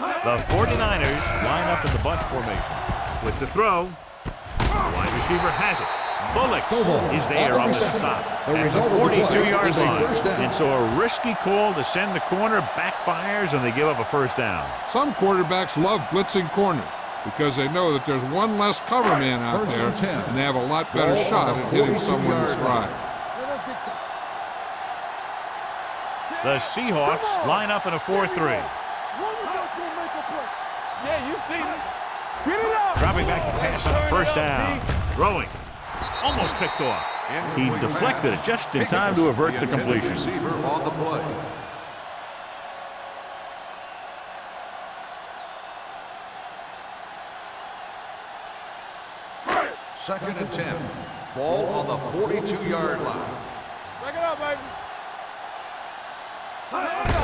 The 49ers line up in the bunch formation. With the throw, the wide receiver has it. Bullock is there on the stop at the 42-yard line. And so a risky call to send the corner backfires, and they give up a first down. Some quarterbacks love blitzing corners because they know that there's one less cover man out there, and they have a lot better shot at hitting someone in stride. The Seahawks line up in a 4-3. Yeah, you see me. Get it up. Dropping back to pass on a first down. Throwing. Almost picked off. He deflected it just in time to avert the completion. Receiver on the play. Second and 10. Ball on the 42-yard line. Break it up, baby.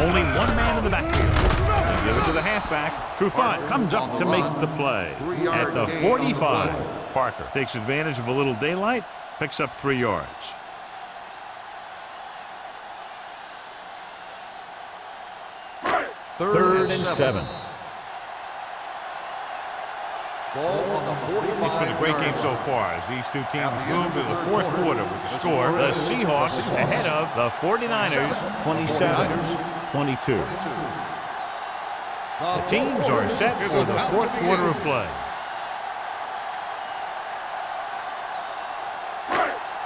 Only one man in the backfield. They give it to the halfback. Trufant comes up to make the play. At the 45, Parker takes advantage of a little daylight, picks up 3 yards. Third and 7. Ball on the 45. It's been a great game so far as these two teams move to the fourth quarter with the score. The Seahawks ahead of the 49ers, 27-22. The teams are set for the fourth quarter of play.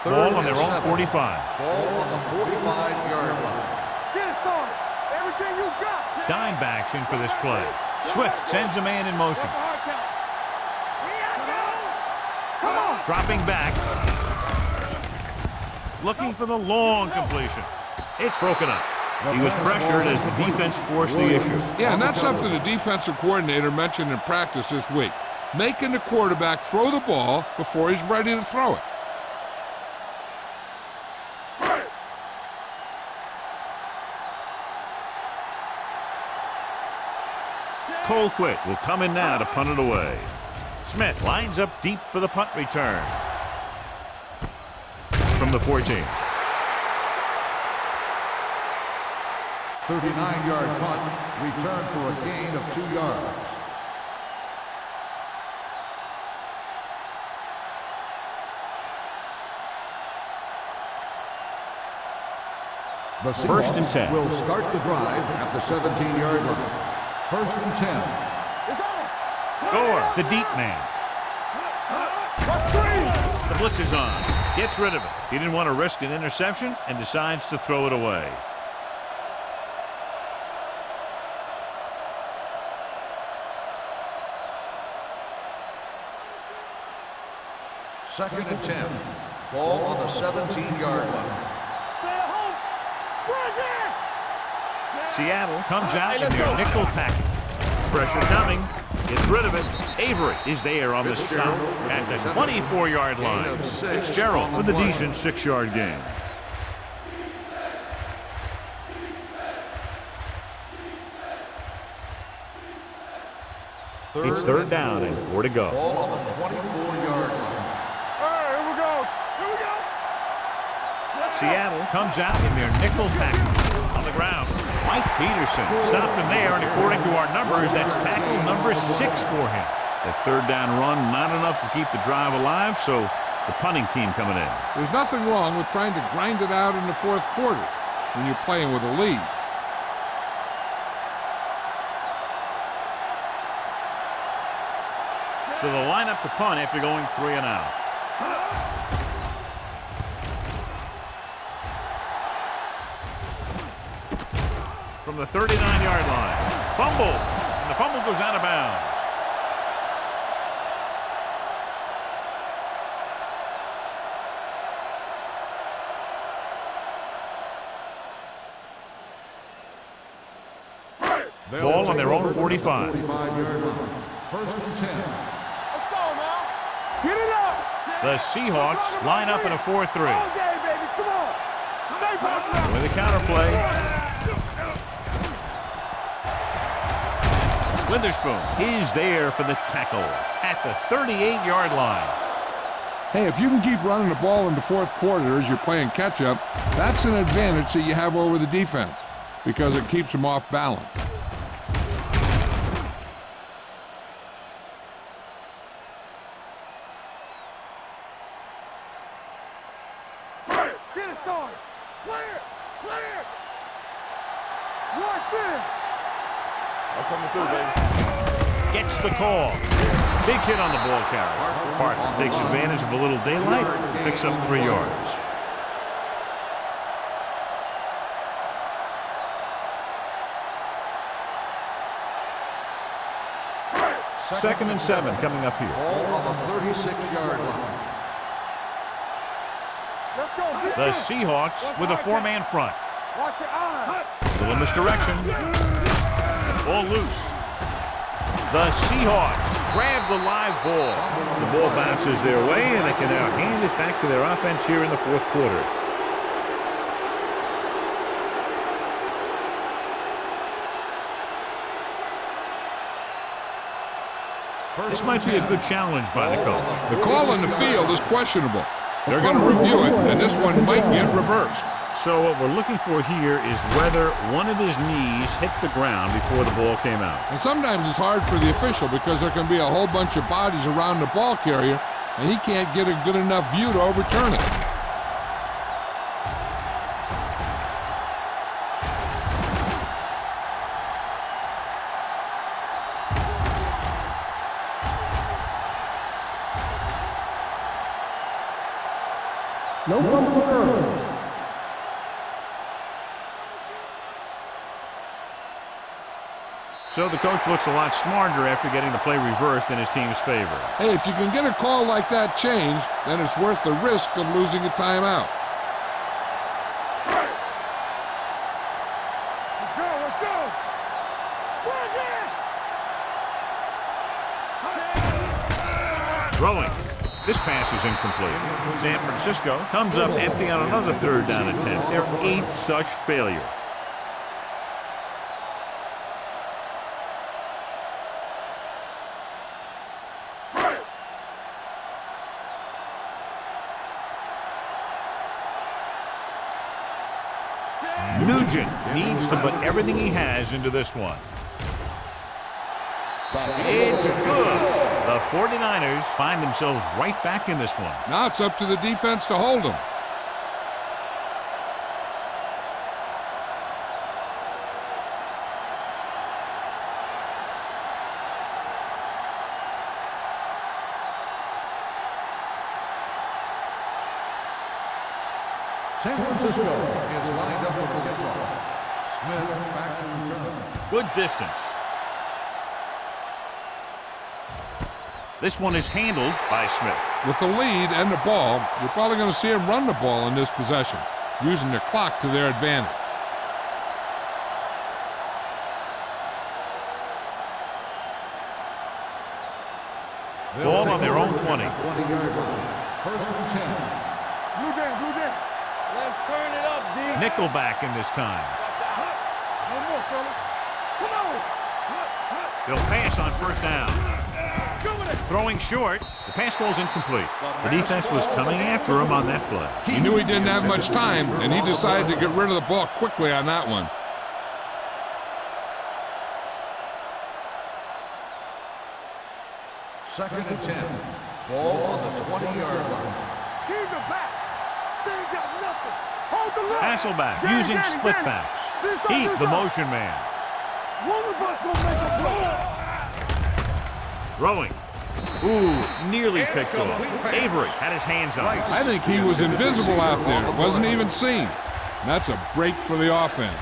Ball on their own 45. Ball on the 45-yard line. Get it, son. Everything you got. Dime backs in for this play. Swift sends a man in motion. Come on. Dropping back. Looking for the long completion. It's broken up. He was pressured as the defense forced the issue. Yeah, and that's something the defensive coordinator mentioned in practice this week. Making the quarterback throw the ball before he's ready to throw it. Colquitt will come in now to punt it away. Smith lines up deep for the punt return. From the 14. 39-yard punt, return for a gain of 2 yards. The First and Seahawks 10. will start the drive at the 17-yard line. First and 10. It's on. Gore, the deep man. The blitz is on. Gets rid of it. He didn't want to risk an interception and decides to throw it away. Second and 10. Ball on the 17-yard line. Stay at home. Seattle comes out in their nickel package. Pressure coming. Gets rid of it. Avery is there on the stop at the 24-yard line. Fitzgerald with a decent 6-yard gain. It's third down and 4 to go. Ball on the 24-yard line. Here we go. Here we go. Seattle comes out in their nickel package on the ground. Mike Peterson stopped him there, and according to our numbers, that's tackle number 6 for him. That third down run, not enough to keep the drive alive, so the punting team coming in. There's nothing wrong with trying to grind it out in the fourth quarter when you're playing with a lead. So they'll line up to punt after going 3 and out. From the 39-yard line. Fumble. And the fumble goes out of bounds. Ball on their own 45. 45-yard line. First and 10. Let's go now. Get it up. The Seahawks line up in a 4-3. All day, baby. Come on. Stay popular. With a counterplay. Witherspoon is there for the tackle at the 38-yard line. Hey, if you can keep running the ball in the fourth quarter as you're playing catch-up, that's an advantage that you have over the defense because it keeps them off balance. Get it started. Clear. Clear. Rush in. I'm coming through, baby. Gets the call. Big hit on the ball carrier. Parker takes advantage of a little daylight, picks up 3 yards. Second and 7 coming up here. Ball on the 36-yard line. Let's go. Get The this. Seahawks with a 4-man front. Watch your eyes. Little misdirection. Ball loose. The Seahawks grab the live ball. The ball bounces their way, and they can now hand it back to their offense here in the fourth quarter. This might be a good challenge by the coach. The call on the field is questionable. They're going to review it, and this one might get reversed. So what we're looking for here is whether one of his knees hit the ground before the ball came out. And sometimes it's hard for the official because there can be a whole bunch of bodies around the ball carrier, and he can't get a good enough view to overturn it. No fumble occurred. So the coach looks a lot smarter after getting the play reversed in his team's favor. Hey, if you can get a call like that changed, then it's worth the risk of losing a timeout. Let's go. Let's go. Bring it. Throwing. This pass is incomplete. San Francisco comes up empty on another third down attempt. Their 8th such failure. Nugent needs to put everything he has into this one. It's good. The 49ers find themselves right back in this one. Now it's up to the defense to hold them. San Francisco is lined up for the kickoff. Smith back to return. Good distance. This one is handled by Smith. With the lead and the ball, you're probably going to see them run the ball in this possession, using the clock to their advantage. Ball on their own 20. 20-yard line. First and 10. Blue down. Blue down. Let's turn it up, D. Nickelback in this time. One more, fella. Come on. They'll pass on first down. Throwing short. The pass falls incomplete. The defense was coming after him on that play. He knew he didn't have much time, and he decided to get rid of the ball quickly on that one. Second and 10. Ball on the 20-yard line. Keep it back. They ain't got nothing. Hold the line. Hasselback Danny, using Danny, split Danny. backs. This up, Heat this the up. motion man. One of us gonna make a play. Throwing. Ooh, nearly picked off. Avery had his hands on it. I think he was invisible out there. Wasn't even seen. That's a break for the offense.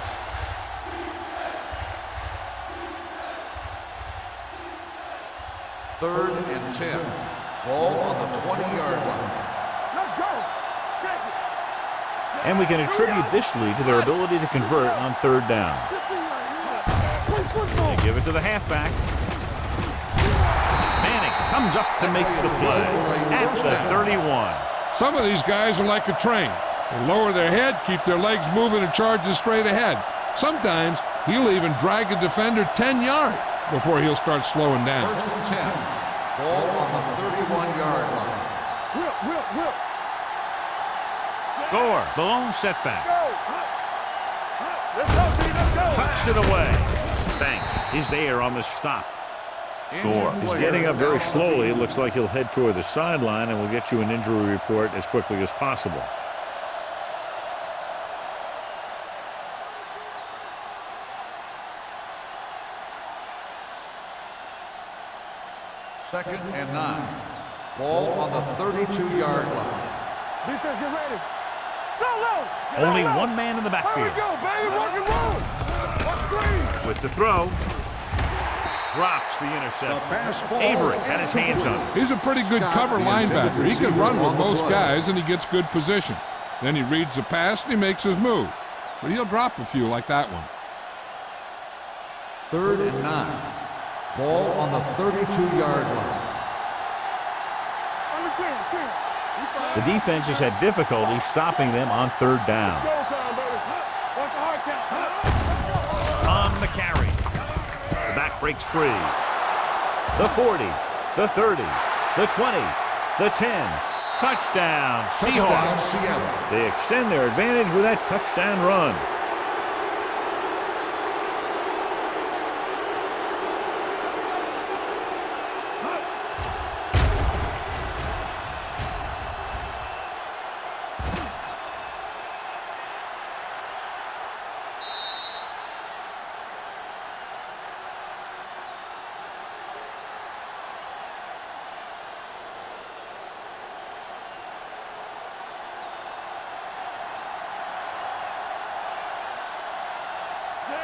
Third and 10. Ball on the 20-yard line. Let's go. Check it. And we can attribute this lead to their ability to convert on third down. Good thing right here. Play football. They give it to the halfback. Manning comes up to make the play at the 31. Some of these guys are like a train. They lower their head, keep their legs moving, and charge it straight ahead. Sometimes he'll even drag a defender 10 yards before he'll start slowing down. First and 10. Ball on the 31-yard line. Whip. Gore, the lone setback. Go. Let's go, D. Let's go. Tucks it away. Banks is there on the stop. Gore is getting up very slowly. It looks like he'll head toward the sideline, and we'll get you an injury report as quickly as possible. Second and 9. Ball on the 32-yard line. Defense, get ready. Solo. Only one man in the Here we backfield. go, baby. Rock and roll. Up screen. With the throw. Drops the interception. Avery had his hands on it. He's a pretty good cover linebacker. He can run with most guys, and he gets good position. Then he reads the pass, and he makes his move. But he'll drop a few like that one. Third and 9. Ball on the 32-yard line. On the 10. The defense has had difficulty stopping them on third down. Showtime, baby. Watch the hard count. On the carry. The back breaks free. The 40, the 30, the 20, the 10. Touchdown, Seahawks. Seattle. They extend their advantage with that touchdown run.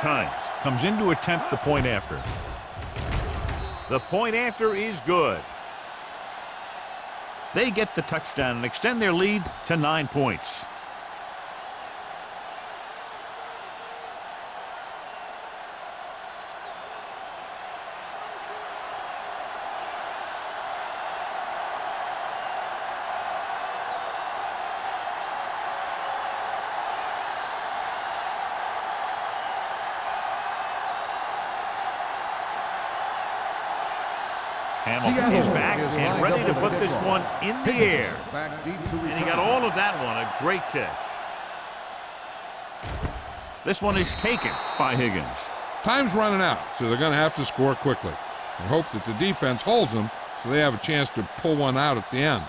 Times comes in to attempt the point after. The point after is good. They get the touchdown and extend their lead to 9 points. Hamilton is back and ready to put this one in the air. And he got all of that one, a great kick. This one is taken by Higgins. Time's running out, so they're going to have to score quickly. And hope that the defense holds them so they have a chance to pull one out at the end.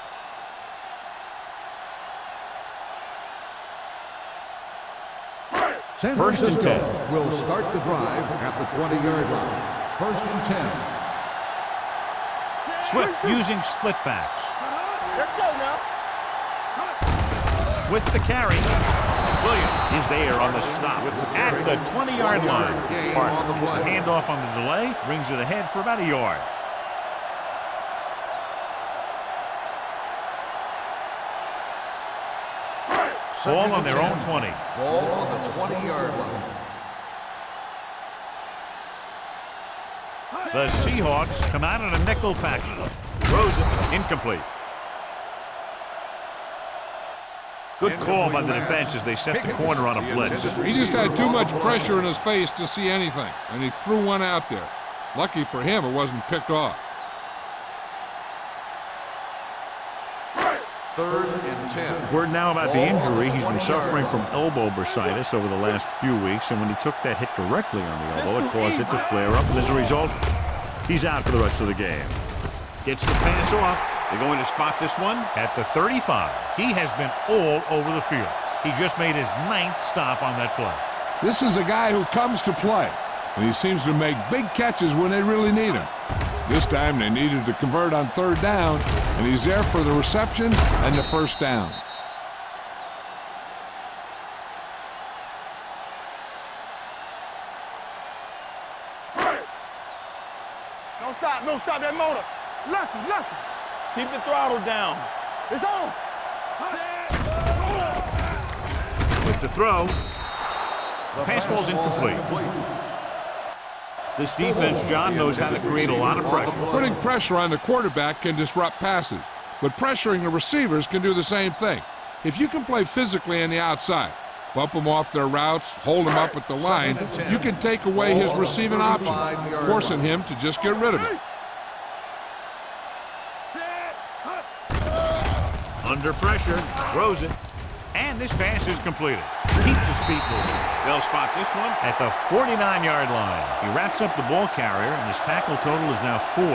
San First and Francisco 10. will start the drive at the 20-yard line. First and 10. Swift using split backs. Let's go now. With the carry. Williams is there on the stop at the 20-yard line. Park gets the handoff on the delay, brings it ahead for about a yard. Ball on their own 20. Ball on the 20-yard line. The Seahawks come out in a nickel package. Throws it incomplete. Good call by the defense as they set the corner on a blitz. He just had too much pressure in his face to see anything, and he threw one out there. Lucky for him, it wasn't picked off. 3rd and 10. Word now about the injury. He's been suffering from elbow bursitis over the last few weeks, and when he took that hit directly on the elbow, it caused it to flare up, and as a result, he's out for the rest of the game. Gets the pass off. They're going to spot this one at the 35. He has been all over the field. He just made his 9th stop on that play. This is a guy who comes to play, and he seems to make big catches when they really need him. This time they needed to convert on 3rd down, and he's there for the reception and the 1st down. Don't stop that motor. Lucky. Keep the throttle down. It's on. With the throw, the pass falls incomplete. This defense, John, knows how to create a lot of pressure. Putting pressure on the quarterback can disrupt passes, but pressuring the receivers can do the same thing. If you can play physically on the outside, bump them off their routes, hold them up at the line, you can take away his receiving options, forcing him to just get rid of it. Under pressure, throws it, and this pass is completed. Keeps his feet moving. They'll spot this one at the 49-yard line. He wraps up the ball carrier, and his tackle total is now 4.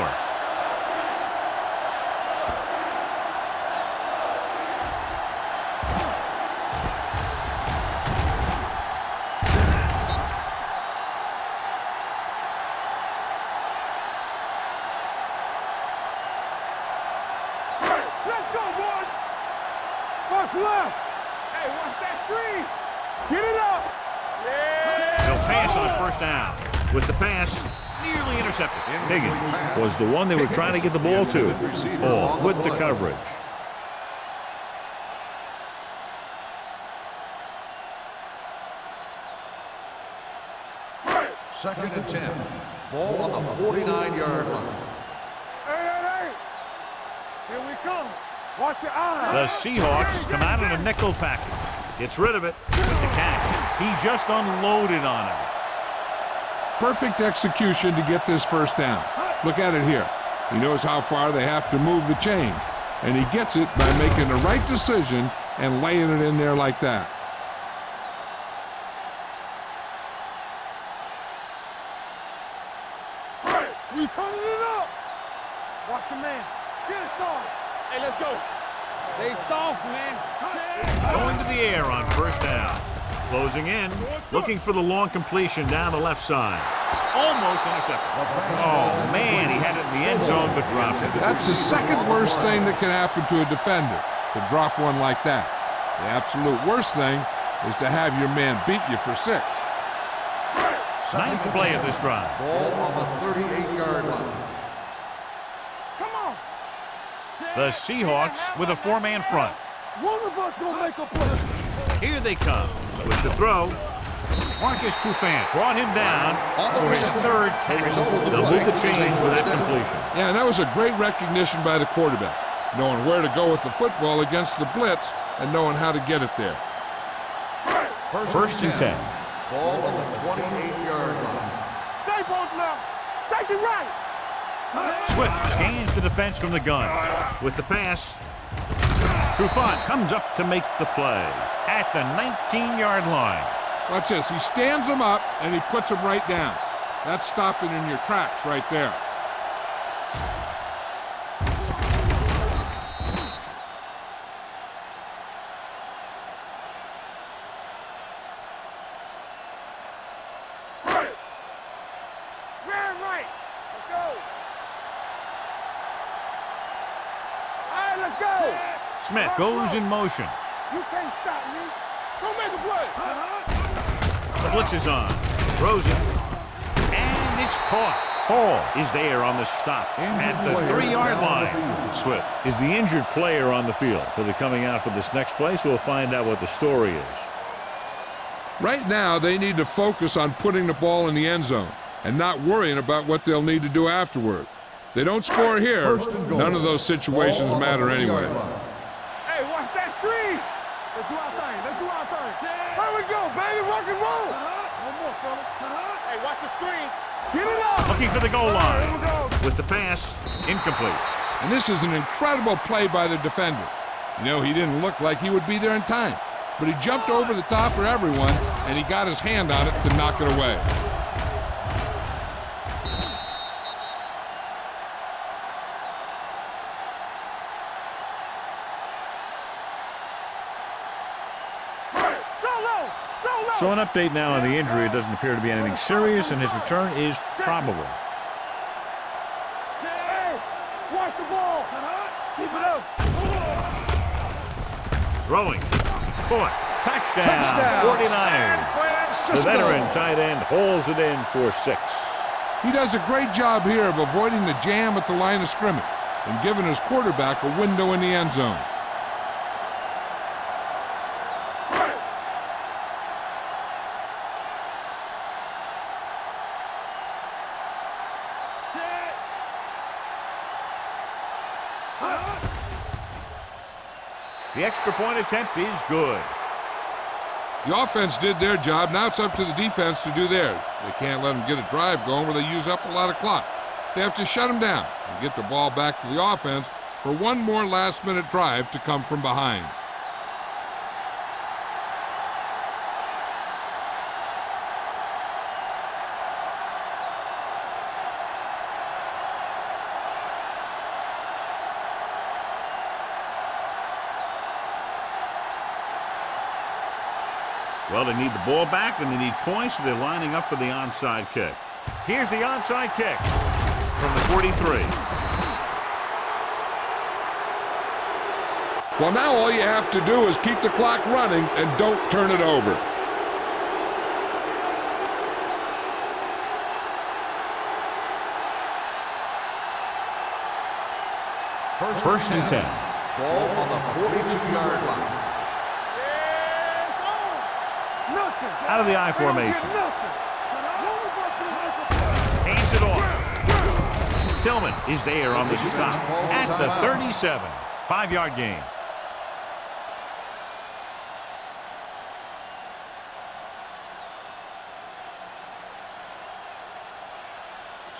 Let's go, boys. What's left? Hey, watch that screen. Get it up. Yeah. They'll pass on 1st down. With the pass, nearly intercepted. Higgins was the one they were trying to get the ball to. Ball with the coverage. Second and 10. Ball on the 49-yard line. Hey. Here we come. Watch your eyes. The Seahawks come out in a nickel package. Gets rid of it with the catch. He just unloaded on him. Perfect execution to get this 1st down. Look at it here. He knows how far they have to move the chain, and he gets it by making the right decision and laying it in there like that. We turning it up. Watch your man. Get it soft. Hey, let's go. They soft, man. Going to the air on 1st down. Closing in, looking for the long completion down the left side. Almost intercepted. Oh, man, he had it in the end zone but dropped it. That's the second worst thing that can happen to a defender, to drop one like that. The absolute worst thing is to have your man beat you for 6. 9th play of this drive. Ball on the 38-yard line. Come on. The Seahawks with a 4-man front. One of us gonna make a play. Here they come. With the throw, Marcus Trufant brought him down for his 3rd tackle. They'll move the chains with that completion. Yeah, and that was a great recognition by the quarterback, knowing where to go with the football against the blitz and knowing how to get it there. 1st and 10. Ball on the 28-yard line. Stay both left. Safety right. Swift scans the defense from the gun. With the pass, Trufant comes up to make the play at the 19-yard line. Watch this. He stands him up, and he puts him right down. That's stopping in your tracks right there. Man right. Let's go. All right, let's go. Smith goes in motion. You can't stop me. Go make a play. The blitz is on. Throws it. And it's caught. Hall is there on the stop at the 3-yard line. Swift is the injured player on the field. He'll be coming out for this next play, so we'll find out what the story is. Right now, they need to focus on putting the ball in the end zone and not worrying about what they'll need to do afterward. If they don't score here, none of those situations matter anyway. Hey, watch that screen. Let's do our thing. Let's do our thing. Here we go, baby. Rock and roll. One more, fella. Hey, watch the screen. Get it up. Looking for the goal line. With the pass, incomplete. And this is an incredible play by the defender. You know, he didn't look like he would be there in time, but he jumped over the top of everyone, and he got his hand on it to knock it away. So an update now on the injury. It doesn't appear to be anything serious, and his return is probable. Watch the ball. Keep it up. Throwing. Caught. Touchdown. 49ers. The veteran tight end holds it in for 6. He does a great job here of avoiding the jam at the line of scrimmage and giving his quarterback a window in the end zone. The extra point attempt is good. The offense did their job. Now it's up to the defense to do theirs. They can't let them get a drive going where they use up a lot of clock. They have to shut them down and get the ball back to the offense for one more last-minute drive to come from behind. Well, they need the ball back, and they need points, so they're lining up for the onside kick. Here's the onside kick from the 43. Well, now all you have to do is keep the clock running and don't turn it over. First and 10. Ball on the 42-yard line. Out of the I formation. Hands it off. Tillman is there on the stop at the 37. 5-yard gain.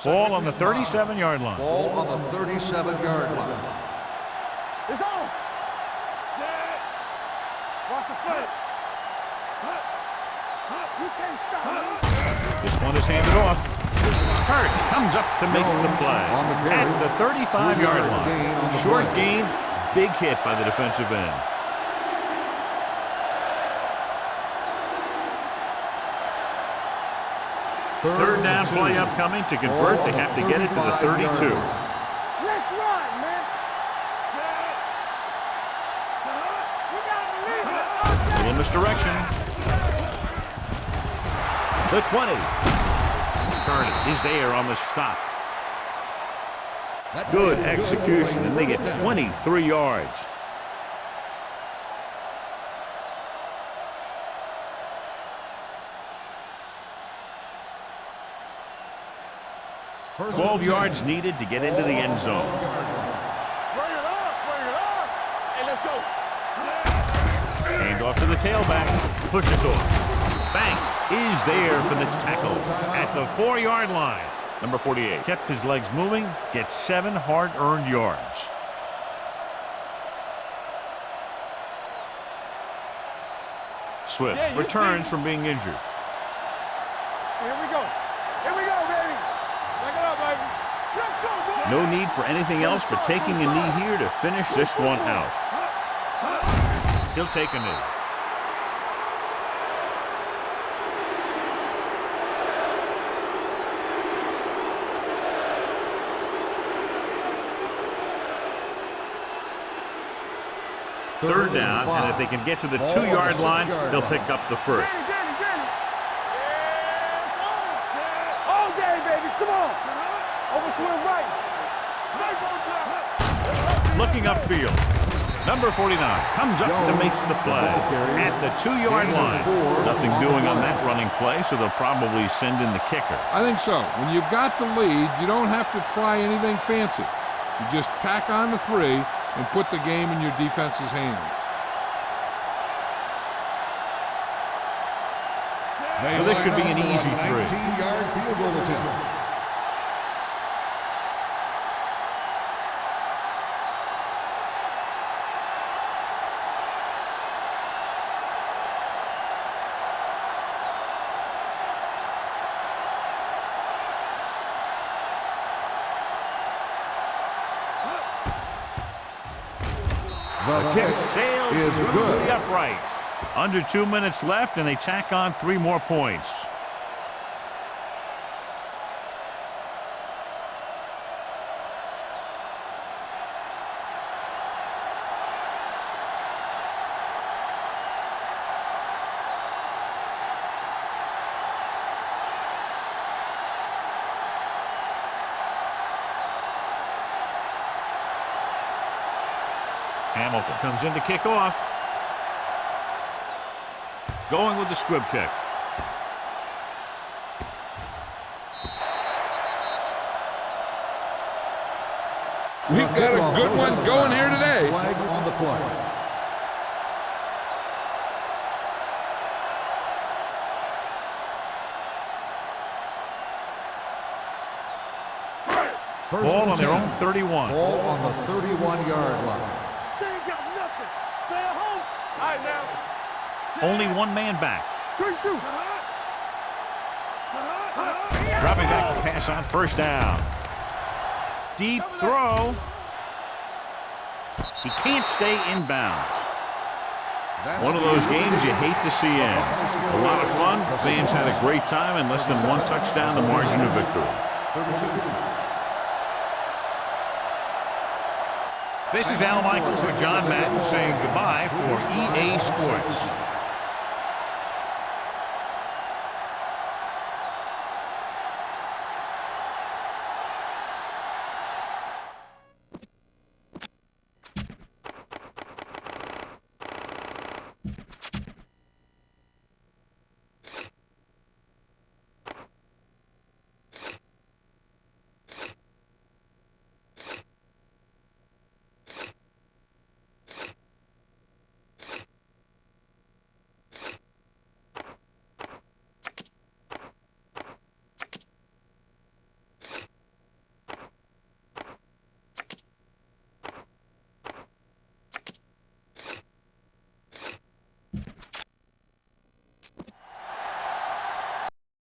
Ball on the 37-yard line. Ball on the 37-yard line. It's on. Set. Watch the foot. You can't stop. This one is handed off. Hurst comes up to make the play at the 35-yard line. Short gain, big hit by the defensive end. Third down play upcoming. To convert, they have to get it to the 32. Let's run, man. Set. We got to leave it. Little misdirection. The 20. Kearney is there on the stop. Good execution, and they get 23 yards. First 12 yards needed to get into the end zone. Bring it up. Hey, let's go. Hand off to the tailback. Pushes off. Banks is there for the tackle at the 4-yard line. Number 48 kept his legs moving, gets 7 hard-earned yards. Swift returns from being injured. Here we go, baby. Back it up, baby. Let's go, boy. No need for anything else but taking a knee here to finish this one out. He'll take a knee. Third down, and if they can get to the 2-yard line, they'll pick up the first. All day, baby. Come on. Over to the right. Looking upfield. Number 49 comes up to make the play at the 2-yard line. Nothing doing on that running play, so they'll probably send in the kicker. I think so. When you've got the lead, you don't have to try anything fancy. You just tack on the 3 and put the game in your defense's hands. So this should be an easy 3. 19-yard field goal attempt. The kick Sails is through good. the uprights. Under 2 minutes left, and they tack on 3 more points. Hamilton comes in to kick off. Going with the squib kick. We've got a good one going here today. Flag on the play. Ball on their own 31. Ball on the 31-yard line. They ain't got nothing. Stay at home. All right, now. Only one man back. Good shoot. Dropping back to pass on first down. Deep throw. He can't stay inbounds. One of those games you hate to see end. A lot of fun. Fans had a great time, and less than one touchdown, the margin of victory. This is Al Michaels with John Madden saying goodbye for EA Sports.